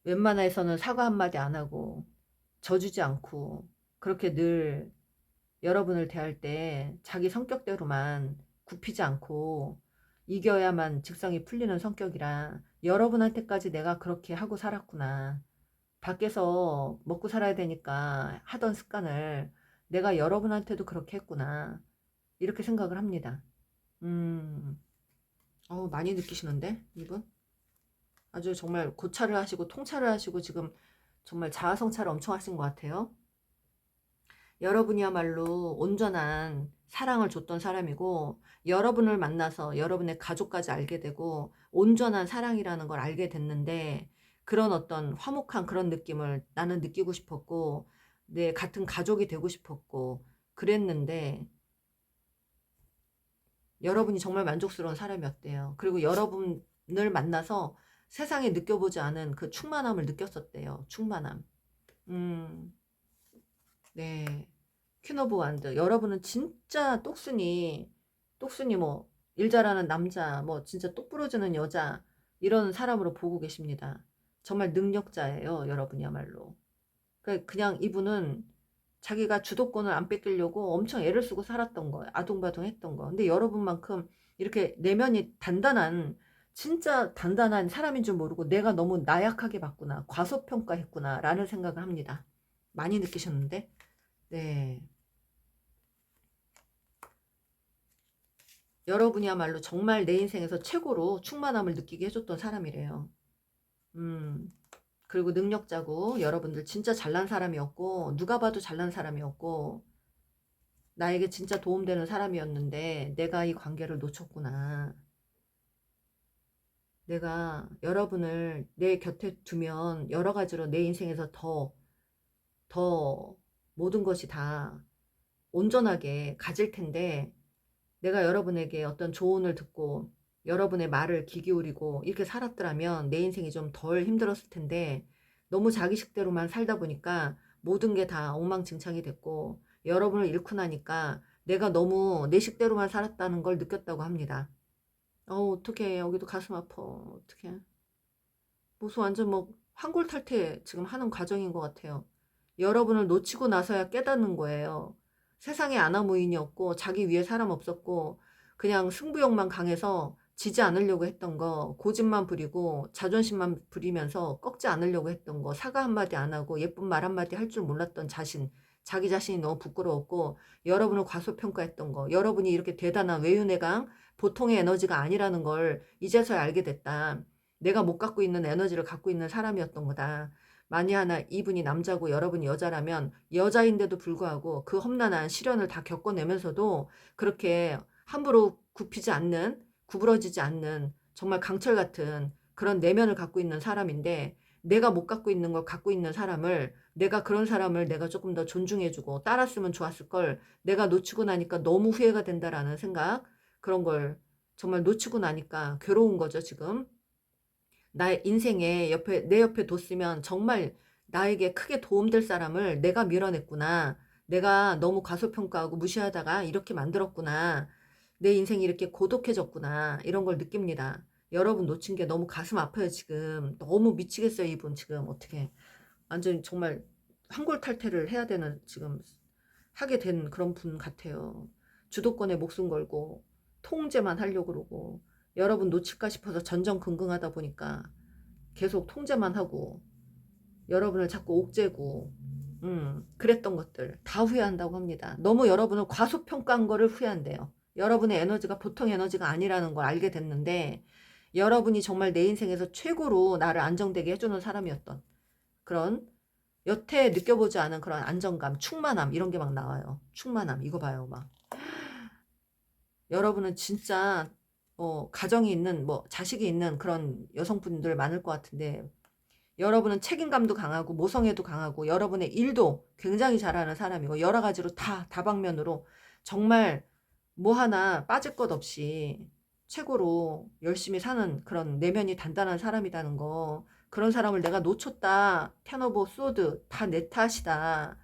웬만해서는 사과 한마디 안 하고 져주지 않고 그렇게 늘 여러분을 대할 때 자기 성격대로만 굽히지 않고 이겨야만 직성이 풀리는 성격이라 여러분한테까지 내가 그렇게 하고 살았구나. 밖에서 먹고 살아야 되니까 하던 습관을 내가 여러분한테도 그렇게 했구나. 이렇게 생각을 합니다. 많이 느끼시는데 이분? 아주 정말 고찰을 하시고 통찰을 하시고 지금 정말 자아성찰을 엄청 하신 것 같아요. 여러분이야말로 온전한 사랑을 줬던 사람이고 여러분을 만나서 여러분의 가족까지 알게 되고 온전한 사랑이라는 걸 알게 됐는데 그런 어떤 화목한 그런 느낌을 나는 느끼고 싶었고 내 같은 가족이 되고 싶었고 그랬는데 여러분이 정말 만족스러운 사람이었대요. 그리고 여러분을 만나서 세상에 느껴보지 않은 그 충만함을 느꼈었대요. 충만함. 네. 퀸 오브 완드. 여러분은 진짜 똑순이 뭐, 일 잘하는 남자, 뭐, 진짜 똑부러지는 여자, 이런 사람으로 보고 계십니다. 정말 능력자예요, 여러분이야말로. 그냥 이분은 자기가 주도권을 안 뺏기려고 엄청 애를 쓰고 살았던 거예요. 아둥바둥 했던 거. 근데 여러분만큼 이렇게 내면이 진짜 단단한 사람인 줄 모르고 내가 너무 나약하게 봤구나. 과소평가했구나. 라는 생각을 합니다. 많이 느끼셨는데? 네. 여러분이야말로 정말 내 인생에서 최고로 충만함을 느끼게 해줬던 사람이래요. 그리고 능력자고 여러분들 진짜 잘난 사람이었고 누가 봐도 잘난 사람이었고 나에게 진짜 도움되는 사람이었는데 내가 이 관계를 놓쳤구나. 내가 여러분을 내 곁에 두면 여러 가지로 내 인생에서 더 모든 것이 다 온전하게 가질 텐데 내가 여러분에게 어떤 조언을 듣고 여러분의 말을 귀 기울이고 이렇게 살았더라면 내 인생이 좀 덜 힘들었을 텐데 너무 자기 식대로만 살다 보니까 모든 게 다 엉망진창이 됐고 여러분을 잃고 나니까 내가 너무 내 식대로만 살았다는 걸 느꼈다고 합니다. 어떡해. 여기도 가슴 아파. 어떡해. 무슨 완전 뭐 환골탈태 지금 하는 과정인 것 같아요. 여러분을 놓치고 나서야 깨닫는 거예요. 세상에 아나무인이 없고 자기 위에 사람 없었고 그냥 승부욕만 강해서 지지 않으려고 했던 거, 고집만 부리고 자존심만 부리면서 꺾지 않으려고 했던 거, 사과 한마디 안 하고 예쁜 말 한마디 할 줄 몰랐던 자기 자신이 너무 부끄러웠고 여러분을 과소평가했던 거, 여러분이 이렇게 대단한 외유내강 보통의 에너지가 아니라는 걸 이제서야 알게 됐다. 내가 못 갖고 있는 에너지를 갖고 있는 사람이었던 거다. 만이 하나 이분이 남자고 여러분이 여자라면 여자인데도 불구하고 그 험난한 시련을 다 겪어내면서도 그렇게 함부로 굽히지 않는, 구부러지지 않는 정말 강철 같은 그런 내면을 갖고 있는 사람인데, 내가 못 갖고 있는 걸 갖고 있는 사람을, 내가 그런 사람을 내가 조금 더 존중해주고 따랐으면 좋았을 걸 내가 놓치고 나니까 너무 후회가 된다라는 생각, 그런 걸 정말 놓치고 나니까 괴로운 거죠 지금. 나의 인생에 옆에, 내 옆에 뒀으면 정말 나에게 크게 도움될 사람을 내가 밀어냈구나. 내가 너무 과소평가하고 무시하다가 이렇게 만들었구나. 내 인생이 이렇게 고독해졌구나. 이런 걸 느낍니다. 여러분 놓친 게 너무 가슴 아파요 지금. 너무 미치겠어요 이분 지금. 어떻게 완전 정말 환골탈태를 해야 되는, 지금 하게 된 그런 분 같아요. 주도권에 목숨 걸고 통제만 하려고 그러고, 여러분 놓칠까 싶어서 전전긍긍하다 보니까 계속 통제만 하고 여러분을 자꾸 옥죄고, 그랬던 것들 다 후회한다고 합니다. 너무 여러분을 과소평가한 거를 후회한대요. 여러분의 에너지가 보통 에너지가 아니라는 걸 알게 됐는데, 여러분이 정말 내 인생에서 최고로 나를 안정되게 해주는 사람이었던 그런, 여태 느껴보지 않은 그런 안정감, 충만함, 이런 게 막 나와요. 충만함, 이거 봐요. 막 여러분은 진짜 가정이 있는, 뭐 자식이 있는 그런 여성분들 많을 것 같은데, 여러분은 책임감도 강하고 모성애도 강하고 여러분의 일도 굉장히 잘하는 사람이고, 여러 가지로 다 다방면으로 정말 뭐 하나 빠질 것 없이 최고로 열심히 사는 그런 내면이 단단한 사람이라는 거, 그런 사람을 내가 놓쳤다, 텐 오브 소드, 다 내 탓이다,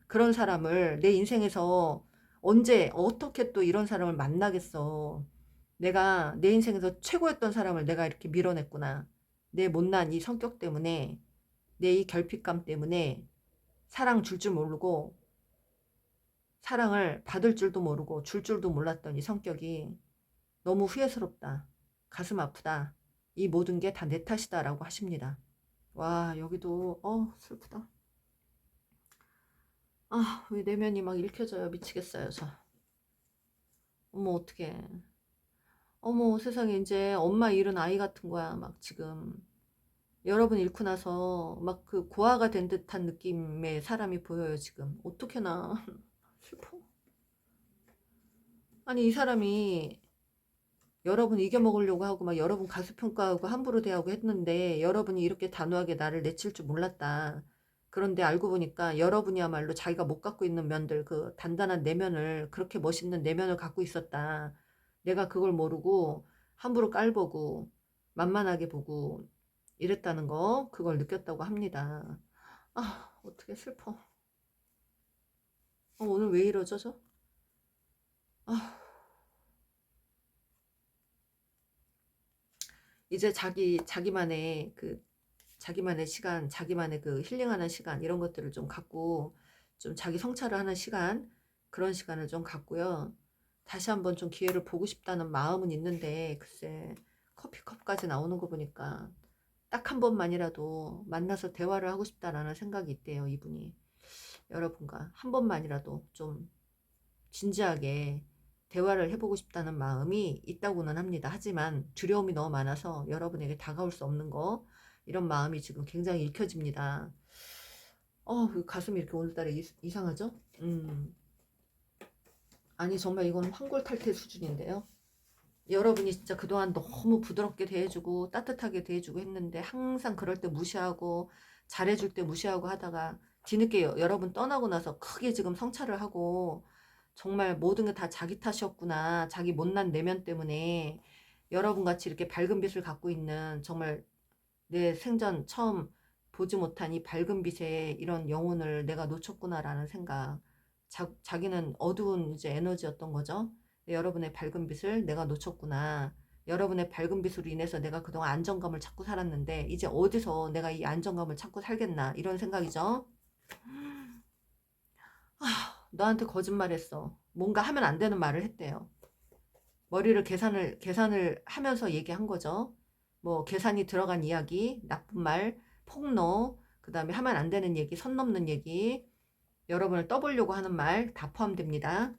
그런 사람을 내 인생에서 언제 어떻게 또 이런 사람을 만나겠어. 내가 내 인생에서 최고였던 사람을 내가 이렇게 밀어냈구나. 내 못난 이 성격 때문에, 내 이 결핍감 때문에 사랑 줄 줄 모르고, 사랑을 받을 줄도 모르고 줄 줄도 몰랐던 이 성격이 너무 후회스럽다. 가슴 아프다. 이 모든 게 다 내 탓이다라고 하십니다. 와, 여기도 슬프다. 아, 왜 내면이 막 읽혀져요. 미치겠어요 저. 어머 어떡해. 어머 세상에, 이제 엄마 잃은 아이 같은 거야 막 지금. 여러분 잃고 나서 막 그 고아가 된 듯한 느낌의 사람이 보여요 지금. 어떡해나. 슬퍼. 아니 이 사람이 여러분 이겨먹으려고 하고 막 여러분 가수평가하고 함부로 대하고 했는데, 여러분이 이렇게 단호하게 나를 내칠 줄 몰랐다. 그런데 알고 보니까 여러분이야말로 자기가 못 갖고 있는 면들, 그 단단한 내면을, 그렇게 멋있는 내면을 갖고 있었다. 내가 그걸 모르고 함부로 깔보고 만만하게 보고 이랬다는 거, 그걸 느꼈다고 합니다. 아 어떻게 슬퍼. 오늘 왜 이러죠 저? 아, 이제 자기만의 시간, 자기만의 그 힐링하는 시간, 이런 것들을 좀 갖고 좀 자기 성찰을 하는 시간, 그런 시간을 좀 갖고요. 다시 한번 좀 기회를 보고 싶다는 마음은 있는데, 글쎄 커피컵까지 나오는 거 보니까 딱 한 번만이라도 만나서 대화를 하고 싶다라는 생각이 있대요 이분이. 여러분과 한 번만이라도 좀 진지하게 대화를 해보고 싶다는 마음이 있다고는 합니다. 하지만 두려움이 너무 많아서 여러분에게 다가올 수 없는 거, 이런 마음이 지금 굉장히 읽혀집니다. 가슴이 이렇게 오늘따라 이상하죠? 아니 정말 이건 환골탈태 수준인데요. 여러분이 진짜 그동안 너무 부드럽게 대해주고 따뜻하게 대해주고 했는데, 항상 그럴 때 무시하고 잘해줄 때 무시하고 하다가 뒤늦게 여러분 떠나고 나서 크게 지금 성찰을 하고, 정말 모든 게 다 자기 탓이었구나, 자기 못난 내면 때문에 여러분 같이 이렇게 밝은 빛을 갖고 있는, 정말 내 생전 처음 보지 못한 이 밝은 빛의 이런 영혼을 내가 놓쳤구나라는 생각. 자기는 어두운 이제 에너지였던 거죠. 여러분의 밝은 빛을 내가 놓쳤구나. 여러분의 밝은 빛으로 인해서 내가 그동안 안정감을 찾고 살았는데, 이제 어디서 내가 이 안정감을 찾고 살겠나, 이런 생각이죠. 너한테 거짓말했어. 뭔가 하면 안 되는 말을 했대요. 머리를 계산을 하면서 얘기한 거죠. 뭐 계산이 들어간 이야기, 나쁜 말, 폭로, 그 다음에 하면 안 되는 얘기, 선 넘는 얘기, 여러분을 떠보려고 하는 말 다 포함됩니다.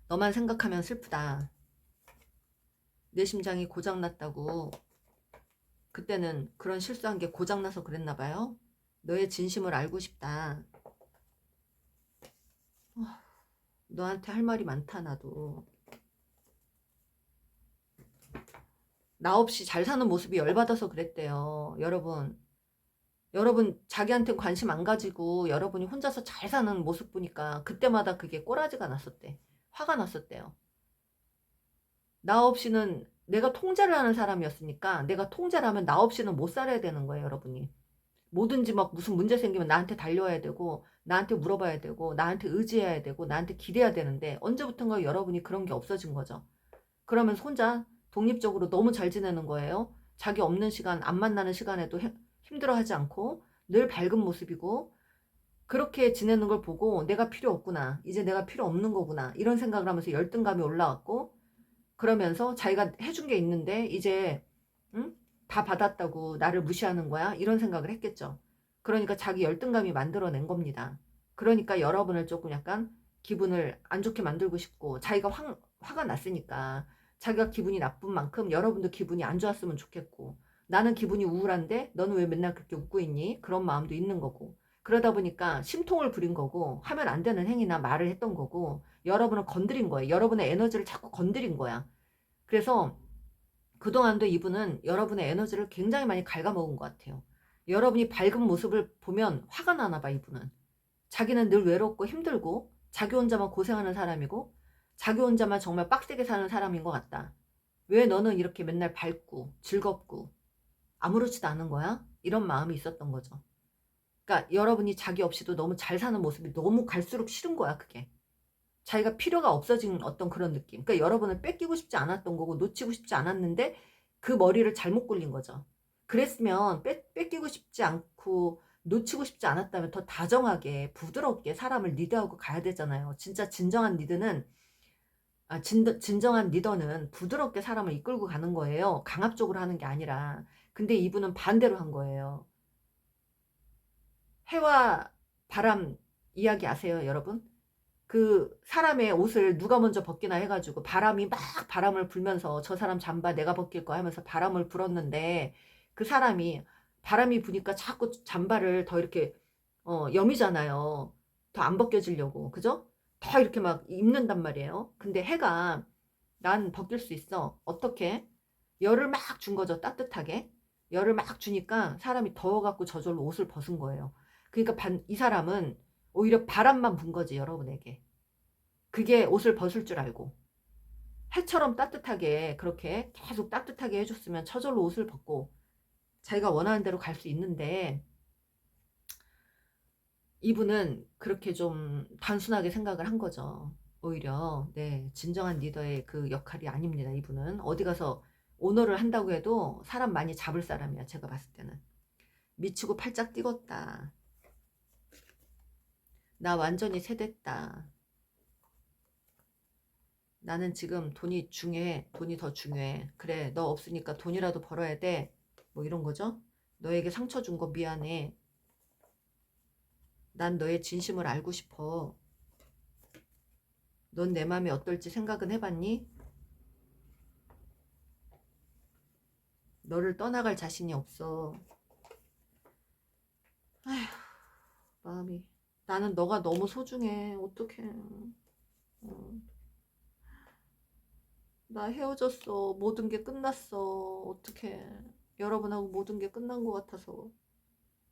너만 생각하면 슬프다. 내 심장이 고장났다고. 그때는 그런 실수한 게 고장나서 그랬나 봐요. 너의 진심을 알고 싶다. 너한테 할 말이 많다 나도. 나 없이 잘 사는 모습이 열받아서 그랬대요. 여러분 자기한테 관심 안 가지고 여러분이 혼자서 잘 사는 모습 보니까 그때마다 그게 꼬라지가 났었대. 화가 났었대요. 나 없이는 내가 통제를 하는 사람이었으니까 내가 통제를 하면 나 없이는 못 살아야 되는 거예요, 여러분이. 뭐든지 막 무슨 문제 생기면 나한테 달려와야 되고 나한테 물어봐야 되고 나한테 의지해야 되고 나한테 기대야 되는데 언제부턴가 여러분이 그런 게 없어진 거죠. 그러면서 혼자 독립적으로 너무 잘 지내는 거예요. 자기 없는 시간, 안 만나는 시간에도 힘들어하지 않고 늘 밝은 모습이고 그렇게 지내는 걸 보고 내가 필요 없구나. 이제 내가 필요 없는 거구나. 이런 생각을 하면서 열등감이 올라왔고 그러면서 자기가 해준 게 있는데 이제 응? 다 받았다고 나를 무시하는 거야? 이런 생각을 했겠죠. 그러니까 자기 열등감이 만들어낸 겁니다. 그러니까 여러분을 조금 약간 기분을 안 좋게 만들고 싶고 자기가 화가 났으니까 자기가 기분이 나쁜 만큼 여러분도 기분이 안 좋았으면 좋겠고 나는 기분이 우울한데 너는 왜 맨날 그렇게 웃고 있니? 그런 마음도 있는 거고 그러다 보니까 심통을 부린 거고 하면 안 되는 행위나 말을 했던 거고 여러분을 건드린 거예요. 여러분의 에너지를 자꾸 건드린 거야. 그래서 그동안도 이분은 여러분의 에너지를 굉장히 많이 갉아먹은 것 같아요. 여러분이 밝은 모습을 보면 화가 나나 봐, 이분은. 자기는 늘 외롭고 힘들고 자기 혼자만 고생하는 사람이고 자기 혼자만 정말 빡세게 사는 사람인 것 같다. 왜 너는 이렇게 맨날 밝고 즐겁고 아무렇지도 않은 거야? 이런 마음이 있었던 거죠. 그러니까 여러분이 자기 없이도 너무 잘 사는 모습이 너무 갈수록 싫은 거야, 그게. 자기가 필요가 없어진 어떤 그런 느낌. 그러니까 여러분을 뺏기고 싶지 않았던 거고 놓치고 싶지 않았는데 그 머리를 잘못 굴린 거죠. 그랬으면 뺏기고 싶지 않고 놓치고 싶지 않았다면 더 다정하게 부드럽게 사람을 리드하고 가야 되잖아요. 진짜 진정한 리드는 진정한 리더는 부드럽게 사람을 이끌고 가는 거예요. 강압적으로 하는 게 아니라. 근데 이분은 반대로 한 거예요. 해와 바람 이야기 아세요, 여러분? 그 사람의 옷을 누가 먼저 벗기나 해가지고 바람이 막 바람을 불면서 저 사람 잠바 내가 벗길 거 하면서 바람을 불었는데 그 사람이 바람이 부니까 자꾸 잠바를 더 이렇게 여미잖아요. 더 안 벗겨지려고. 그죠? 더 이렇게 막 입는단 말이에요. 근데 해가 난 벗길 수 있어. 어떻게? 열을 막 준 거죠. 따뜻하게. 열을 막 주니까 사람이 더워갖고 저절로 옷을 벗은 거예요. 그러니까 이 사람은 오히려 바람만 분 거지, 여러분에게. 그게 옷을 벗을 줄 알고. 해처럼 따뜻하게 그렇게 계속 따뜻하게 해줬으면 저절로 옷을 벗고 자기가 원하는 대로 갈 수 있는데 이분은 그렇게 좀 단순하게 생각을 한 거죠. 오히려 네 진정한 리더의 그 역할이 아닙니다. 이분은 어디 가서 오너를 한다고 해도 사람 많이 잡을 사람이야. 제가 봤을 때는. 미치고 팔짝 뛰었다. 나 완전히 세댔다. 나는 지금 돈이 중요해. 돈이 더 중요해. 그래, 너 없으니까 돈이라도 벌어야 돼. 뭐 이런 거죠. 너에게 상처 준 거 미안해. 난 너의 진심을 알고 싶어. 넌 내 마음이 어떨지 생각은 해봤니? 너를 떠나갈 자신이 없어. 아휴, 마음이. 나는 너가 너무 소중해. 어떡해. 나 헤어졌어. 모든 게 끝났어. 어떡해. 여러분하고 모든 게 끝난 것 같아서.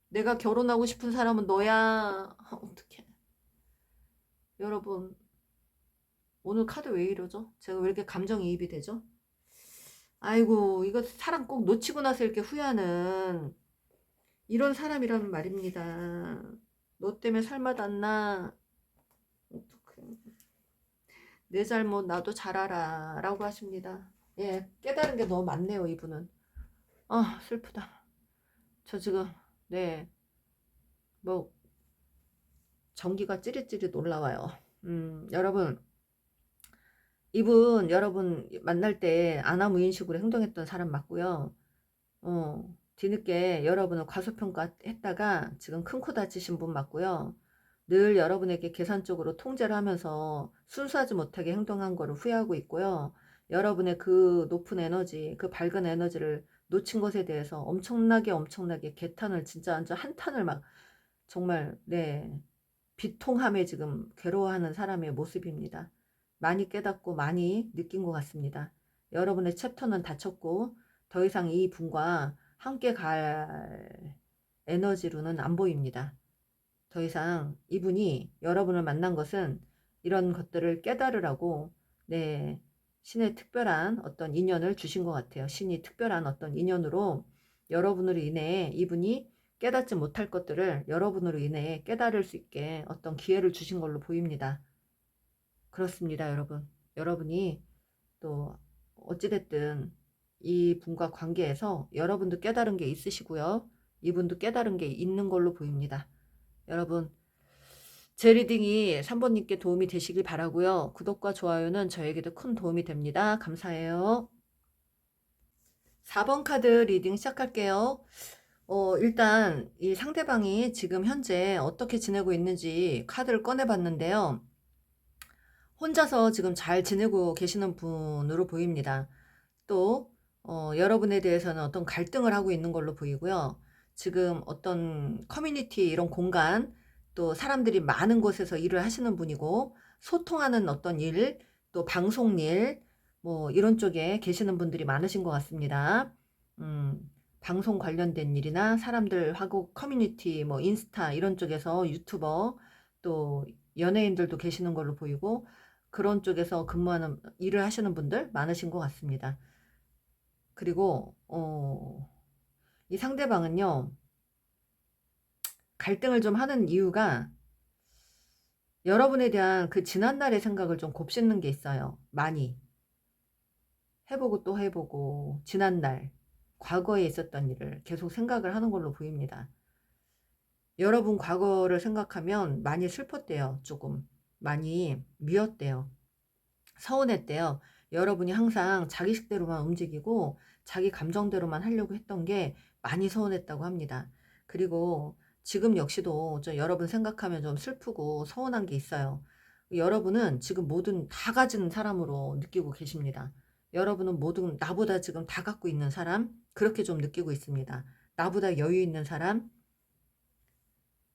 내가 결혼하고 싶은 사람은 너야. 어떡해. 여러분, 오늘 카드 왜 이러죠? 제가 왜 이렇게 감정이입이 되죠? 아이고, 이거 사람 꼭 놓치고 나서 이렇게 후회하는 이런 사람이라는 말입니다. 너 때문에 살맛 안 나. 어떡해. 내 잘못 나도 잘 알아. 라고 하십니다. 예, 깨달은 게 너무 많네요, 이분은. 아, 슬프다. 저 지금, 네, 뭐, 전기가 찌릿찌릿 올라와요. 여러분, 이분, 여러분 만날 때 아나무인식으로 행동했던 사람 맞고요. 뒤늦게 여러분을 과소평가했다가 지금 큰 코 다치신 분 맞고요. 늘 여러분에게 계산적으로 통제를 하면서 순수하지 못하게 행동한 거를 후회하고 있고요. 여러분의 그 높은 에너지, 그 밝은 에너지를 놓친 것에 대해서 엄청나게 개탄을 진짜 완전 한탄을 막 정말 네 비통함에 지금 괴로워하는 사람의 모습입니다. 많이 깨닫고 많이 느낀 것 같습니다. 여러분의 챕터는 닫혔고 더 이상 이 분과 함께 갈 에너지로는 안 보입니다. 더 이상 이분이 여러분을 만난 것은 이런 것들을 깨달으라고, 네, 신의 특별한 어떤 인연을 주신 것 같아요. 신이 특별한 어떤 인연으로 여러분으로 인해 이분이 깨닫지 못할 것들을 여러분으로 인해 깨달을 수 있게 어떤 기회를 주신 걸로 보입니다. 그렇습니다, 여러분. 여러분이 또 어찌됐든 이 분과 관계에서 여러분도 깨달은 게 있으시고요. 이분도 깨달은 게 있는 걸로 보입니다. 여러분, 제 리딩이 3번님께 도움이 되시길 바라고요. 구독과 좋아요는 저에게도 큰 도움이 됩니다. 감사해요. 4번 카드 리딩 시작할게요. 일단 이 상대방이 지금 현재 어떻게 지내고 있는지 카드를 꺼내봤는데요. 혼자서 지금 잘 지내고 계시는 분으로 보입니다. 또 여러분에 대해서는 어떤 갈등을 하고 있는 걸로 보이고요. 지금 어떤 커뮤니티 이런 공간, 또 사람들이 많은 곳에서 일을 하시는 분이고, 소통하는 어떤 일, 또 방송 일, 뭐 이런 쪽에 계시는 분들이 많으신 것 같습니다. 방송 관련된 일이나 사람들하고 커뮤니티, 뭐 인스타 이런 쪽에서 유튜버, 또 연예인들도 계시는 걸로 보이고, 그런 쪽에서 근무하는 일을 하시는 분들 많으신 것 같습니다. 그리고 이 상대방은요, 갈등을 좀 하는 이유가 여러분에 대한 그 지난날의 생각을 좀 곱씹는 게 있어요. 많이 해보고 또 해보고 지난날 과거에 있었던 일을 계속 생각을 하는 걸로 보입니다. 여러분 과거를 생각하면 많이 슬펐대요. 조금 많이 미웠대요. 서운했대요. 여러분이 항상 자기식대로만 움직이고 자기 감정대로만 하려고 했던 게 많이 서운했다고 합니다. 그리고 지금 역시도 여러분 생각하면 좀 슬프고 서운한 게 있어요. 여러분은 지금 뭐든 다 가진 사람으로 느끼고 계십니다. 여러분은 뭐든 나보다 지금 다 갖고 있는 사람, 그렇게 좀 느끼고 있습니다. 나보다 여유 있는 사람,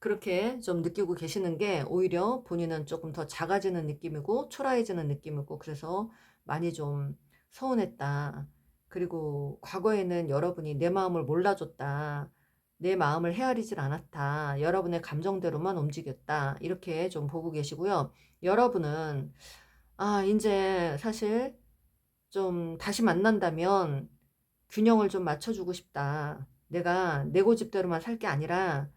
그렇게 좀 느끼고 계시는 게 오히려 본인은 조금 더 작아지는 느낌이고 초라해지는 느낌이고, 그래서 많이 좀 서운했다. 그리고 과거에는 여러분이 내 마음을 몰라줬다. 내 마음을 헤아리질 않았다. 여러분의 감정대로만 움직였다. 이렇게 좀 보고 계시고요. 여러분은 이제 사실 좀 다시 만난다면 균형을 좀 맞춰주고 싶다. 내가 내 고집대로만 살 게 아니라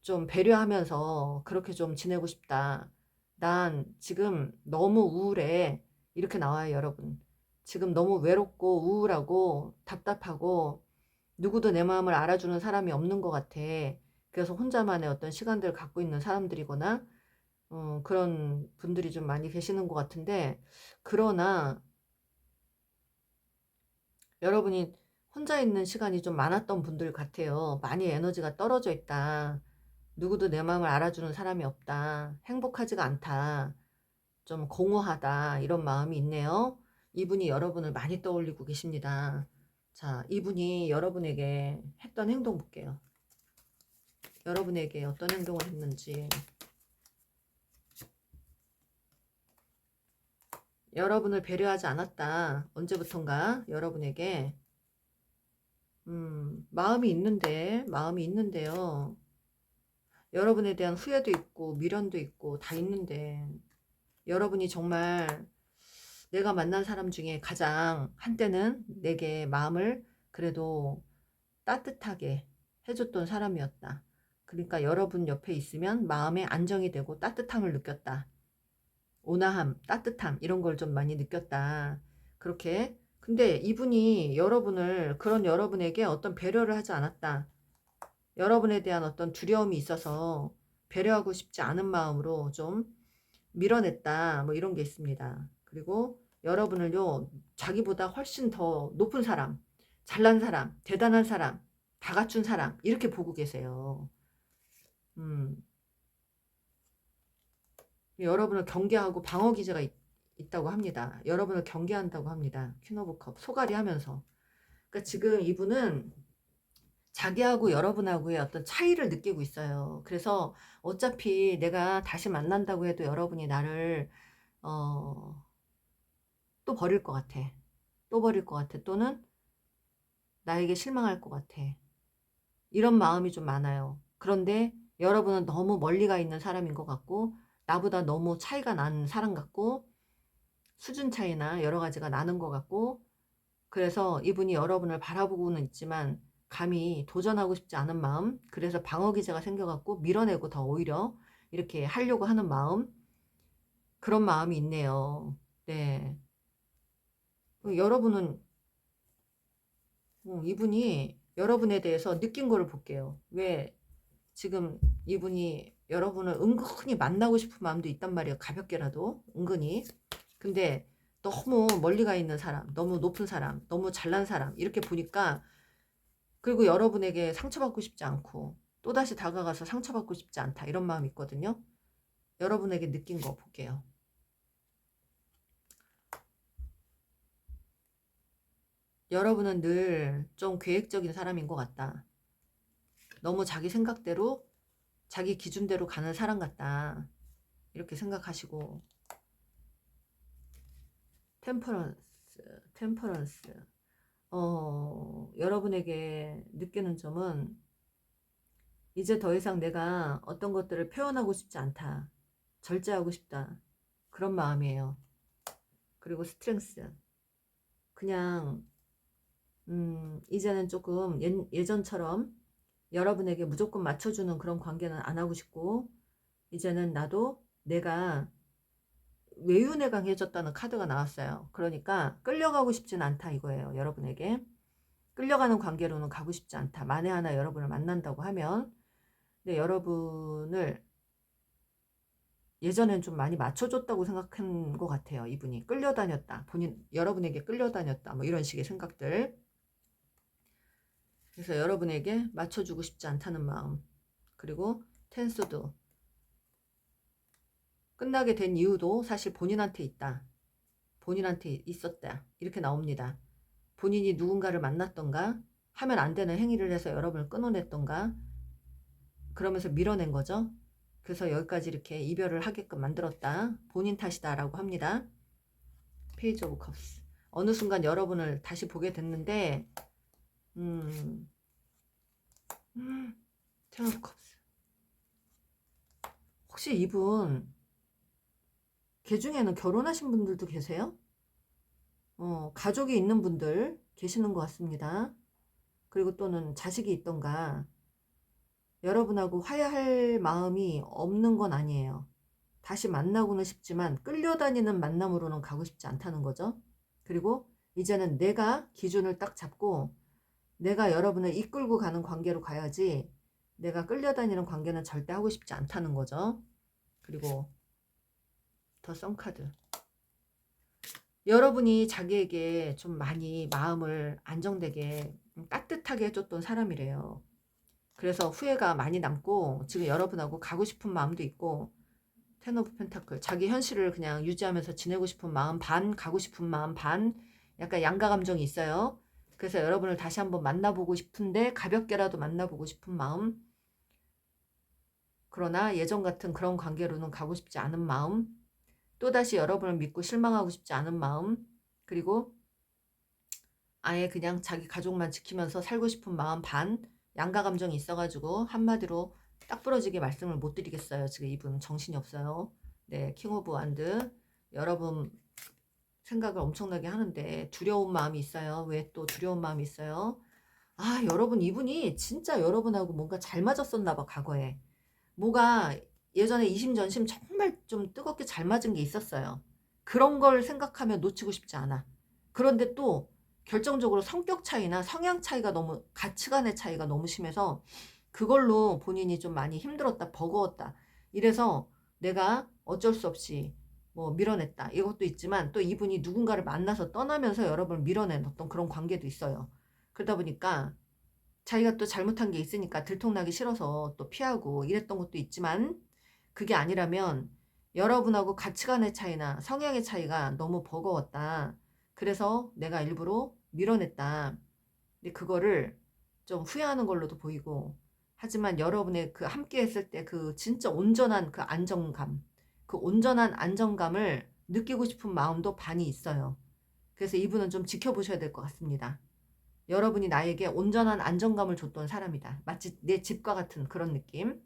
좀 배려하면서 그렇게 좀 지내고 싶다. 난 지금 너무 우울해. 이렇게 나와요, 여러분. 지금 너무 외롭고 우울하고 답답하고 누구도 내 마음을 알아주는 사람이 없는 것 같아. 그래서 혼자만의 어떤 시간들을 갖고 있는 사람들이거나 그런 분들이 좀 많이 계시는 것 같은데, 그러나 여러분이 혼자 있는 시간이 좀 많았던 분들 같아요. 많이 에너지가 떨어져 있다. 누구도 내 마음을 알아주는 사람이 없다. 행복하지가 않다. 좀 공허하다. 이런 마음이 있네요. 이분이 여러분을 많이 떠올리고 계십니다. 자, 이분이 여러분에게 했던 행동 볼게요. 여러분에게 어떤 행동을 했는지. 여러분을 배려하지 않았다. 언제부턴가 여러분에게 마음이 있는데요. 여러분에 대한 후회도 있고 미련도 있고 다 있는데, 여러분이 정말 내가 만난 사람 중에 가장 한때는 내게 마음을 그래도 따뜻하게 해줬던 사람이었다. 그러니까 여러분 옆에 있으면 마음에 안정이 되고 따뜻함을 느꼈다. 온화함, 따뜻함 이런 걸 좀 많이 느꼈다. 그렇게. 근데 이분이 그런 여러분에게 어떤 배려를 하지 않았다. 여러분에 대한 어떤 두려움이 있어서 배려하고 싶지 않은 마음으로 좀 밀어냈다. 뭐 이런 게 있습니다. 그리고 여러분을요, 자기보다 훨씬 더 높은 사람, 잘난 사람, 대단한 사람, 다 갖춘 사람, 이렇게 보고 계세요. 여러분을 경계하고 방어 기제가 있다고 합니다. 여러분을 경계한다고 합니다. 퀸 오브 컵, 소갈이 하면서. 그러니까 지금 이분은 자기하고 여러분하고의 어떤 차이를 느끼고 있어요. 그래서 어차피 내가 다시 만난다고 해도 여러분이 나를 또 버릴 것 같아. 또 버릴 것 같아. 또는 나에게 실망할 것 같아. 이런 마음이 좀 많아요. 그런데 여러분은 너무 멀리 가 있는 사람인 것 같고, 나보다 너무 차이가 나는 사람 같고, 수준 차이나 여러 가지가 나는 것 같고, 그래서 이분이 여러분을 바라보고는 있지만 감히 도전하고 싶지 않은 마음, 그래서 방어 기제가 생겨갖고 밀어내고 더 오히려 이렇게 하려고 하는 마음, 그런 마음이 있네요. 네. 여러분은 이분이 여러분에 대해서 느낀 거를 볼게요. 왜 지금 이분이 여러분을 은근히 만나고 싶은 마음도 있단 말이에요. 가볍게라도 은근히. 근데 너무 멀리 가 있는 사람, 너무 높은 사람, 너무 잘난 사람 이렇게 보니까, 그리고 여러분에게 상처받고 싶지 않고 또다시 다가가서 상처받고 싶지 않다, 이런 마음이 있거든요. 여러분에게 느낀 거 볼게요. 여러분은 늘 좀 계획적인 사람인 것 같다. 너무 자기 생각대로 자기 기준대로 가는 사람 같다, 이렇게 생각하시고. 템퍼런스. 여러분에게 느끼는 점은 이제 더 이상 내가 어떤 것들을 표현하고 싶지 않다. 절제하고 싶다. 그런 마음이에요. 그리고 스트렝스. 그냥 이제는 조금 예전처럼 여러분에게 무조건 맞춰주는 그런 관계는 안 하고 싶고, 이제는 나도 내가 외윤에 강해졌다는 카드가 나왔어요. 그러니까 끌려가고 싶진 않다 이거예요. 여러분에게 끌려가는 관계로는 가고 싶지 않다. 만에 하나 여러분을 만난다고 하면. 근데 여러분을 예전엔 좀 많이 맞춰줬다고 생각한 것 같아요. 이분이 끌려다녔다, 여러분에게 끌려다녔다, 뭐 이런 식의 생각들. 그래서 여러분에게 맞춰주고 싶지 않다는 마음. 그리고 텐스도 끝나게 된 이유도 사실 본인한테 있다, 본인한테 있었다, 이렇게 나옵니다. 본인이 누군가를 만났던가, 하면 안 되는 행위를 해서 여러분을 끊어냈던가, 그러면서 밀어낸 거죠. 그래서 여기까지 이렇게 이별을 하게끔 만들었다, 본인 탓이다 라고 합니다. 페이지 오브 컵스. 어느 순간 여러분을 다시 보게 됐는데, 텐 오브 컵스. 혹시 이분 개 중에는 결혼하신 분들도 계세요? 가족이 있는 분들 계시는 것 같습니다. 그리고 또는 자식이 있던가, 여러분하고 화해할 마음이 없는 건 아니에요. 다시 만나고는 싶지만 끌려다니는 만남으로는 가고 싶지 않다는 거죠. 그리고 이제는 내가 기준을 딱 잡고 내가 여러분을 이끌고 가는 관계로 가야지, 내가 끌려다니는 관계는 절대 하고 싶지 않다는 거죠. 그리고 더 썬카드. 여러분이 자기에게 좀 많이 마음을 안정되게 따뜻하게 해줬던 사람이래요. 그래서 후회가 많이 남고 지금 여러분하고 가고 싶은 마음도 있고, 텐 오브 펜타클. 자기 현실을 그냥 유지하면서 지내고 싶은 마음 반, 가고 싶은 마음 반, 약간 양가 감정이 있어요. 그래서 여러분을 다시 한번 만나보고 싶은데 가볍게라도 만나보고 싶은 마음, 그러나 예전 같은 그런 관계로는 가고 싶지 않은 마음, 또다시 여러분을 믿고 실망하고 싶지 않은 마음, 그리고 아예 그냥 자기 가족만 지키면서 살고 싶은 마음 반, 양가 감정이 있어가지고 한마디로 딱 부러지게 말씀을 못 드리겠어요. 지금 이분 정신이 없어요. 네, 킹 오브 완드. 여러분 생각을 엄청나게 하는데 두려운 마음이 있어요. 왜 또 두려운 마음이 있어요? 아, 여러분 이분이 진짜 여러분하고 뭔가 잘 맞았었나 봐, 과거에. 뭐가 예전에 이심전심 정말 좀 뜨겁게 잘 맞은 게 있었어요. 그런 걸 생각하면 놓치고 싶지 않아. 그런데 또 결정적으로 성격 차이나 성향 차이가 너무, 가치관의 차이가 너무 심해서 그걸로 본인이 좀 많이 힘들었다, 버거웠다. 이래서 내가 어쩔 수 없이 뭐 밀어냈다, 이것도 있지만 또 이분이 누군가를 만나서 떠나면서 여러분을 밀어낸 어떤 그런 관계도 있어요. 그러다 보니까 자기가 또 잘못한 게 있으니까 들통나기 싫어서 또 피하고 이랬던 것도 있지만, 그게 아니라면 여러분하고 가치관의 차이나 성향의 차이가 너무 버거웠다, 그래서 내가 일부러 밀어냈다. 근데 그거를 좀 후회하는 걸로도 보이고, 하지만 여러분의 그 함께 했을 때 그 진짜 온전한 그 안정감, 그 온전한 안정감을 느끼고 싶은 마음도 반이 있어요. 그래서 이분은 좀 지켜보셔야 될 것 같습니다. 여러분이 나에게 온전한 안정감을 줬던 사람이다. 마치 내 집과 같은 그런 느낌.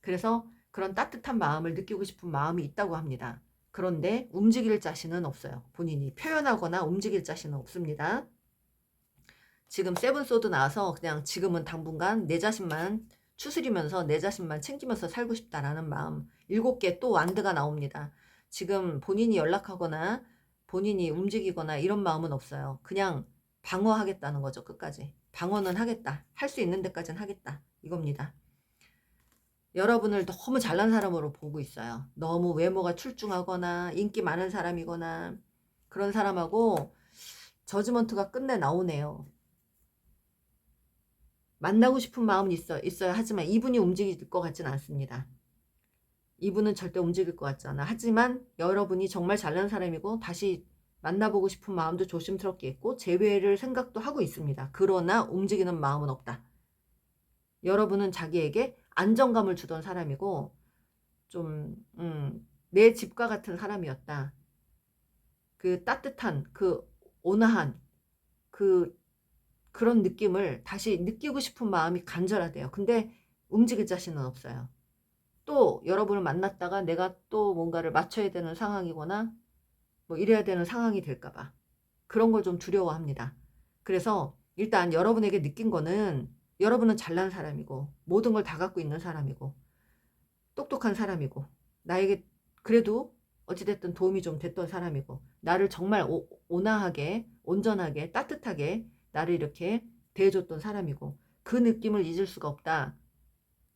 그래서 그런 따뜻한 마음을 느끼고 싶은 마음이 있다고 합니다. 그런데 움직일 자신은 없어요. 본인이 표현하거나 움직일 자신은 없습니다. 지금 세븐소드 나와서 그냥 지금은 당분간 내 자신만 추스리면서 내 자신만 챙기면서 살고 싶다라는 마음. 7개 또 완드가 나옵니다. 지금 본인이 연락하거나 본인이 움직이거나 이런 마음은 없어요. 그냥 방어하겠다는 거죠. 끝까지. 방어는 하겠다. 할 수 있는 데까지는 하겠다. 이겁니다. 여러분을 너무 잘난 사람으로 보고 있어요. 너무 외모가 출중하거나 인기 많은 사람이거나 그런 사람하고 저지먼트가 끝내 나오네요. 만나고 싶은 마음은 있어요. 하지만 이분이 움직일 것 같지는 않습니다. 이분은 절대 움직일 것 같지 않아. 하지만 여러분이 정말 잘난 사람이고 다시 만나보고 싶은 마음도 조심스럽게 있고 재회를 생각도 하고 있습니다. 그러나 움직이는 마음은 없다. 여러분은 자기에게 안정감을 주던 사람이고 좀 내 집과 같은 사람이었다. 그 따뜻한 그 온화한 그런 느낌을 다시 느끼고 싶은 마음이 간절하대요. 근데 움직일 자신은 없어요. 또 여러분을 만났다가 내가 또 뭔가를 맞춰야 되는 상황이거나 뭐 이래야 되는 상황이 될까봐 그런 걸 좀 두려워합니다. 그래서 일단 여러분에게 느낀 거는 여러분은 잘난 사람이고 모든 걸 다 갖고 있는 사람이고 똑똑한 사람이고 나에게 그래도 어찌됐든 도움이 좀 됐던 사람이고 나를 정말 온화하게 온전하게 따뜻하게 나를 이렇게 대해줬던 사람이고 그 느낌을 잊을 수가 없다.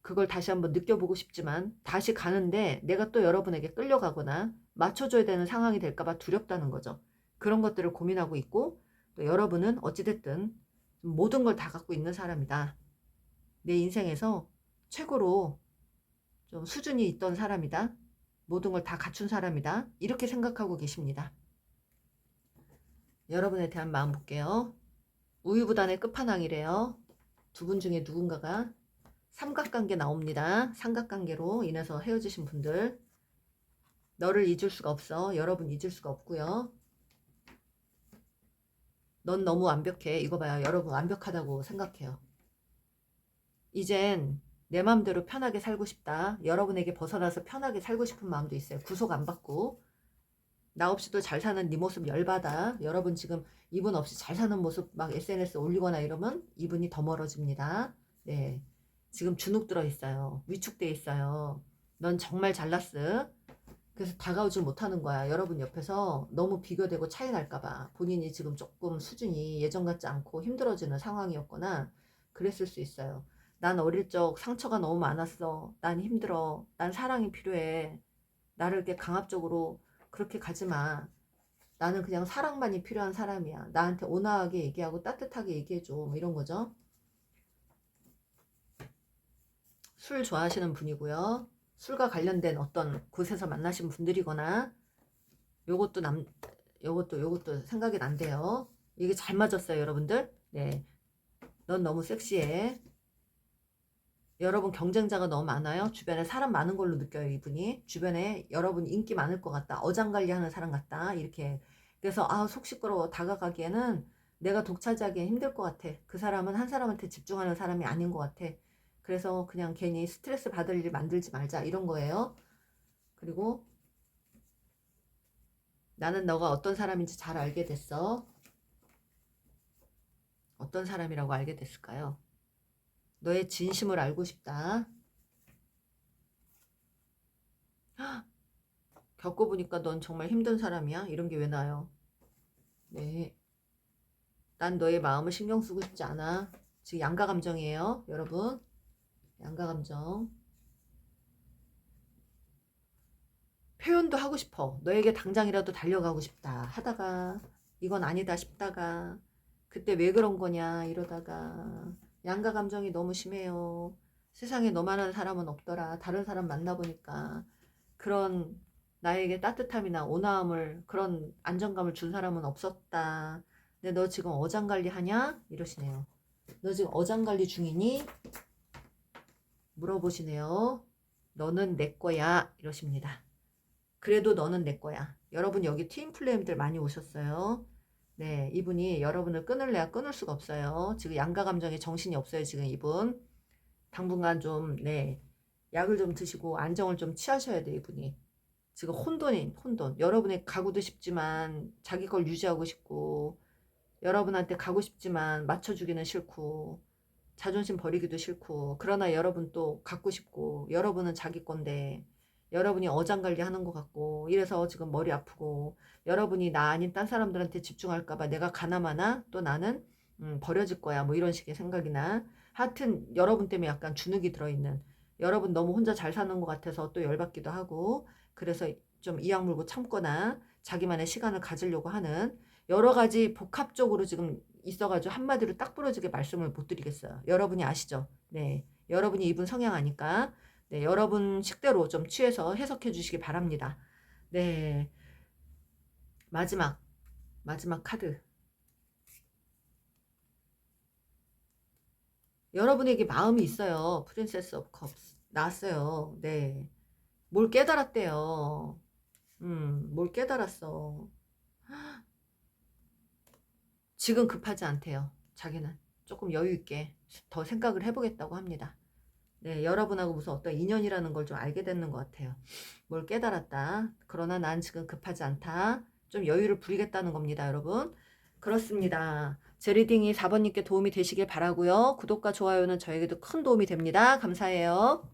그걸 다시 한번 느껴보고 싶지만 다시 가는데 내가 또 여러분에게 끌려가거나 맞춰줘야 되는 상황이 될까봐 두렵다는 거죠. 그런 것들을 고민하고 있고 또 여러분은 어찌됐든 모든 걸 다 갖고 있는 사람이다. 내 인생에서 최고로 좀 수준이 있던 사람이다. 모든 걸 다 갖춘 사람이다. 이렇게 생각하고 계십니다. 여러분에 대한 마음 볼게요. 우유부단의 끝판왕이래요. 두 분 중에 누군가가 삼각관계 나옵니다. 삼각관계로 인해서 헤어지신 분들. 너를 잊을 수가 없어. 여러분 잊을 수가 없고요. 넌 너무 완벽해. 이거 봐요. 여러분 완벽하다고 생각해요. 이젠 내 마음대로 편하게 살고 싶다. 여러분에게 벗어나서 편하게 살고 싶은 마음도 있어요. 구속 안 받고. 나 없이도 잘 사는 네 모습 열받아. 여러분 지금 이분 없이 잘 사는 모습 막 SNS 올리거나 이러면 이분이 더 멀어집니다. 네, 지금 주눅 들어 있어요. 위축돼 있어요. 넌 정말 잘났어. 그래서 다가오질 못하는 거야. 여러분 옆에서 너무 비교되고 차이 날까봐 본인이 지금 조금 수준이 예전 같지 않고 힘들어지는 상황이었거나 그랬을 수 있어요. 난 어릴 적 상처가 너무 많았어. 난 힘들어. 난 사랑이 필요해. 나를 이렇게 강압적으로 그렇게 가지 마. 나는 그냥 사랑만이 필요한 사람이야. 나한테 온화하게 얘기하고 따뜻하게 얘기해줘. 뭐 이런 거죠. 술 좋아하시는 분이고요. 술과 관련된 어떤 곳에서 만나신 분들이거나 요것도 생각이 난대요. 이게 잘 맞았어요, 여러분들. 네. 넌 너무 섹시해. 여러분 경쟁자가 너무 많아요. 주변에 사람 많은 걸로 느껴요, 이분이. 주변에 여러분 인기 많을 것 같다. 어장관리하는 사람 같다. 이렇게. 그래서 속 시끄러워. 다가가기에는 내가 독차지하기엔 힘들 것 같아. 그 사람은 한 사람한테 집중하는 사람이 아닌 것 같아. 그래서 그냥 괜히 스트레스 받을 일 만들지 말자. 이런 거예요. 그리고 나는 너가 어떤 사람인지 잘 알게 됐어. 어떤 사람이라고 알게 됐을까요? 너의 진심을 알고 싶다. 겪어보니까 넌 정말 힘든 사람이야. 이런 게 왜 나요? 네. 난 너의 마음을 신경 쓰고 싶지 않아. 지금 양가 감정이에요. 여러분. 양가 감정. 표현도 하고 싶어. 너에게 당장이라도 달려가고 싶다. 하다가 이건 아니다 싶다가 그때 왜 그런 거냐 이러다가 양가 감정이 너무 심해요. 세상에 너만한 사람은 없더라. 다른 사람 만나보니까 그런 나에게 따뜻함이나 온화함을 그런 안정감을 준 사람은 없었다. 근데 너 지금 어장관리 하냐? 이러시네요. 너 지금 어장관리 중이니? 물어보시네요. 너는 내 거야. 이러십니다. 그래도 너는 내 거야. 여러분 여기 트윈 플레임들 많이 오셨어요. 네, 이분이 여러분을 끊을래야 끊을 수가 없어요. 지금 양가 감정에 정신이 없어요, 지금 이분. 당분간 좀, 네, 약을 좀 드시고 안정을 좀 취하셔야 돼요, 이분이. 지금 혼돈인, 혼돈. 여러분의 가고도 싶지만 자기 걸 유지하고 싶고, 여러분한테 가고 싶지만 맞춰주기는 싫고, 자존심 버리기도 싫고, 그러나 여러분 또 갖고 싶고, 여러분은 자기 건데, 여러분이 어장관리 하는 것 같고, 이래서 지금 머리 아프고, 여러분이 나 아닌 딴 사람들한테 집중할까봐 내가 가나마나 또 나는 버려질 거야. 뭐 이런 식의 생각이나, 하여튼 여러분 때문에 약간 주눅이 들어있는, 여러분 너무 혼자 잘 사는 것 같아서 또 열받기도 하고, 그래서 좀 이악 물고 참거나 자기만의 시간을 가지려고 하는 여러 가지 복합적으로 지금 있어가지고 한마디로 딱 부러지게 말씀을 못 드리겠어요. 여러분이 아시죠? 네. 여러분이 이분 성향 아니까, 네. 여러분 식대로 좀 취해서 해석해 주시기 바랍니다. 네. 마지막 카드. 여러분에게 마음이 있어요. 프린세스 오브 컵스. 나왔어요. 네. 뭘 깨달았대요. 뭘 깨달았어. 지금 급하지 않대요. 자기는 조금 여유 있게 더 생각을 해보겠다고 합니다. 네, 여러분하고 무슨 어떤 인연이라는 걸 좀 알게 되는 것 같아요. 뭘 깨달았다. 그러나 난 지금 급하지 않다. 좀 여유를 부리겠다는 겁니다, 여러분. 그렇습니다. 제 리딩이 4번님께 도움이 되시길 바라고요. 구독과 좋아요는 저에게도 큰 도움이 됩니다. 감사해요.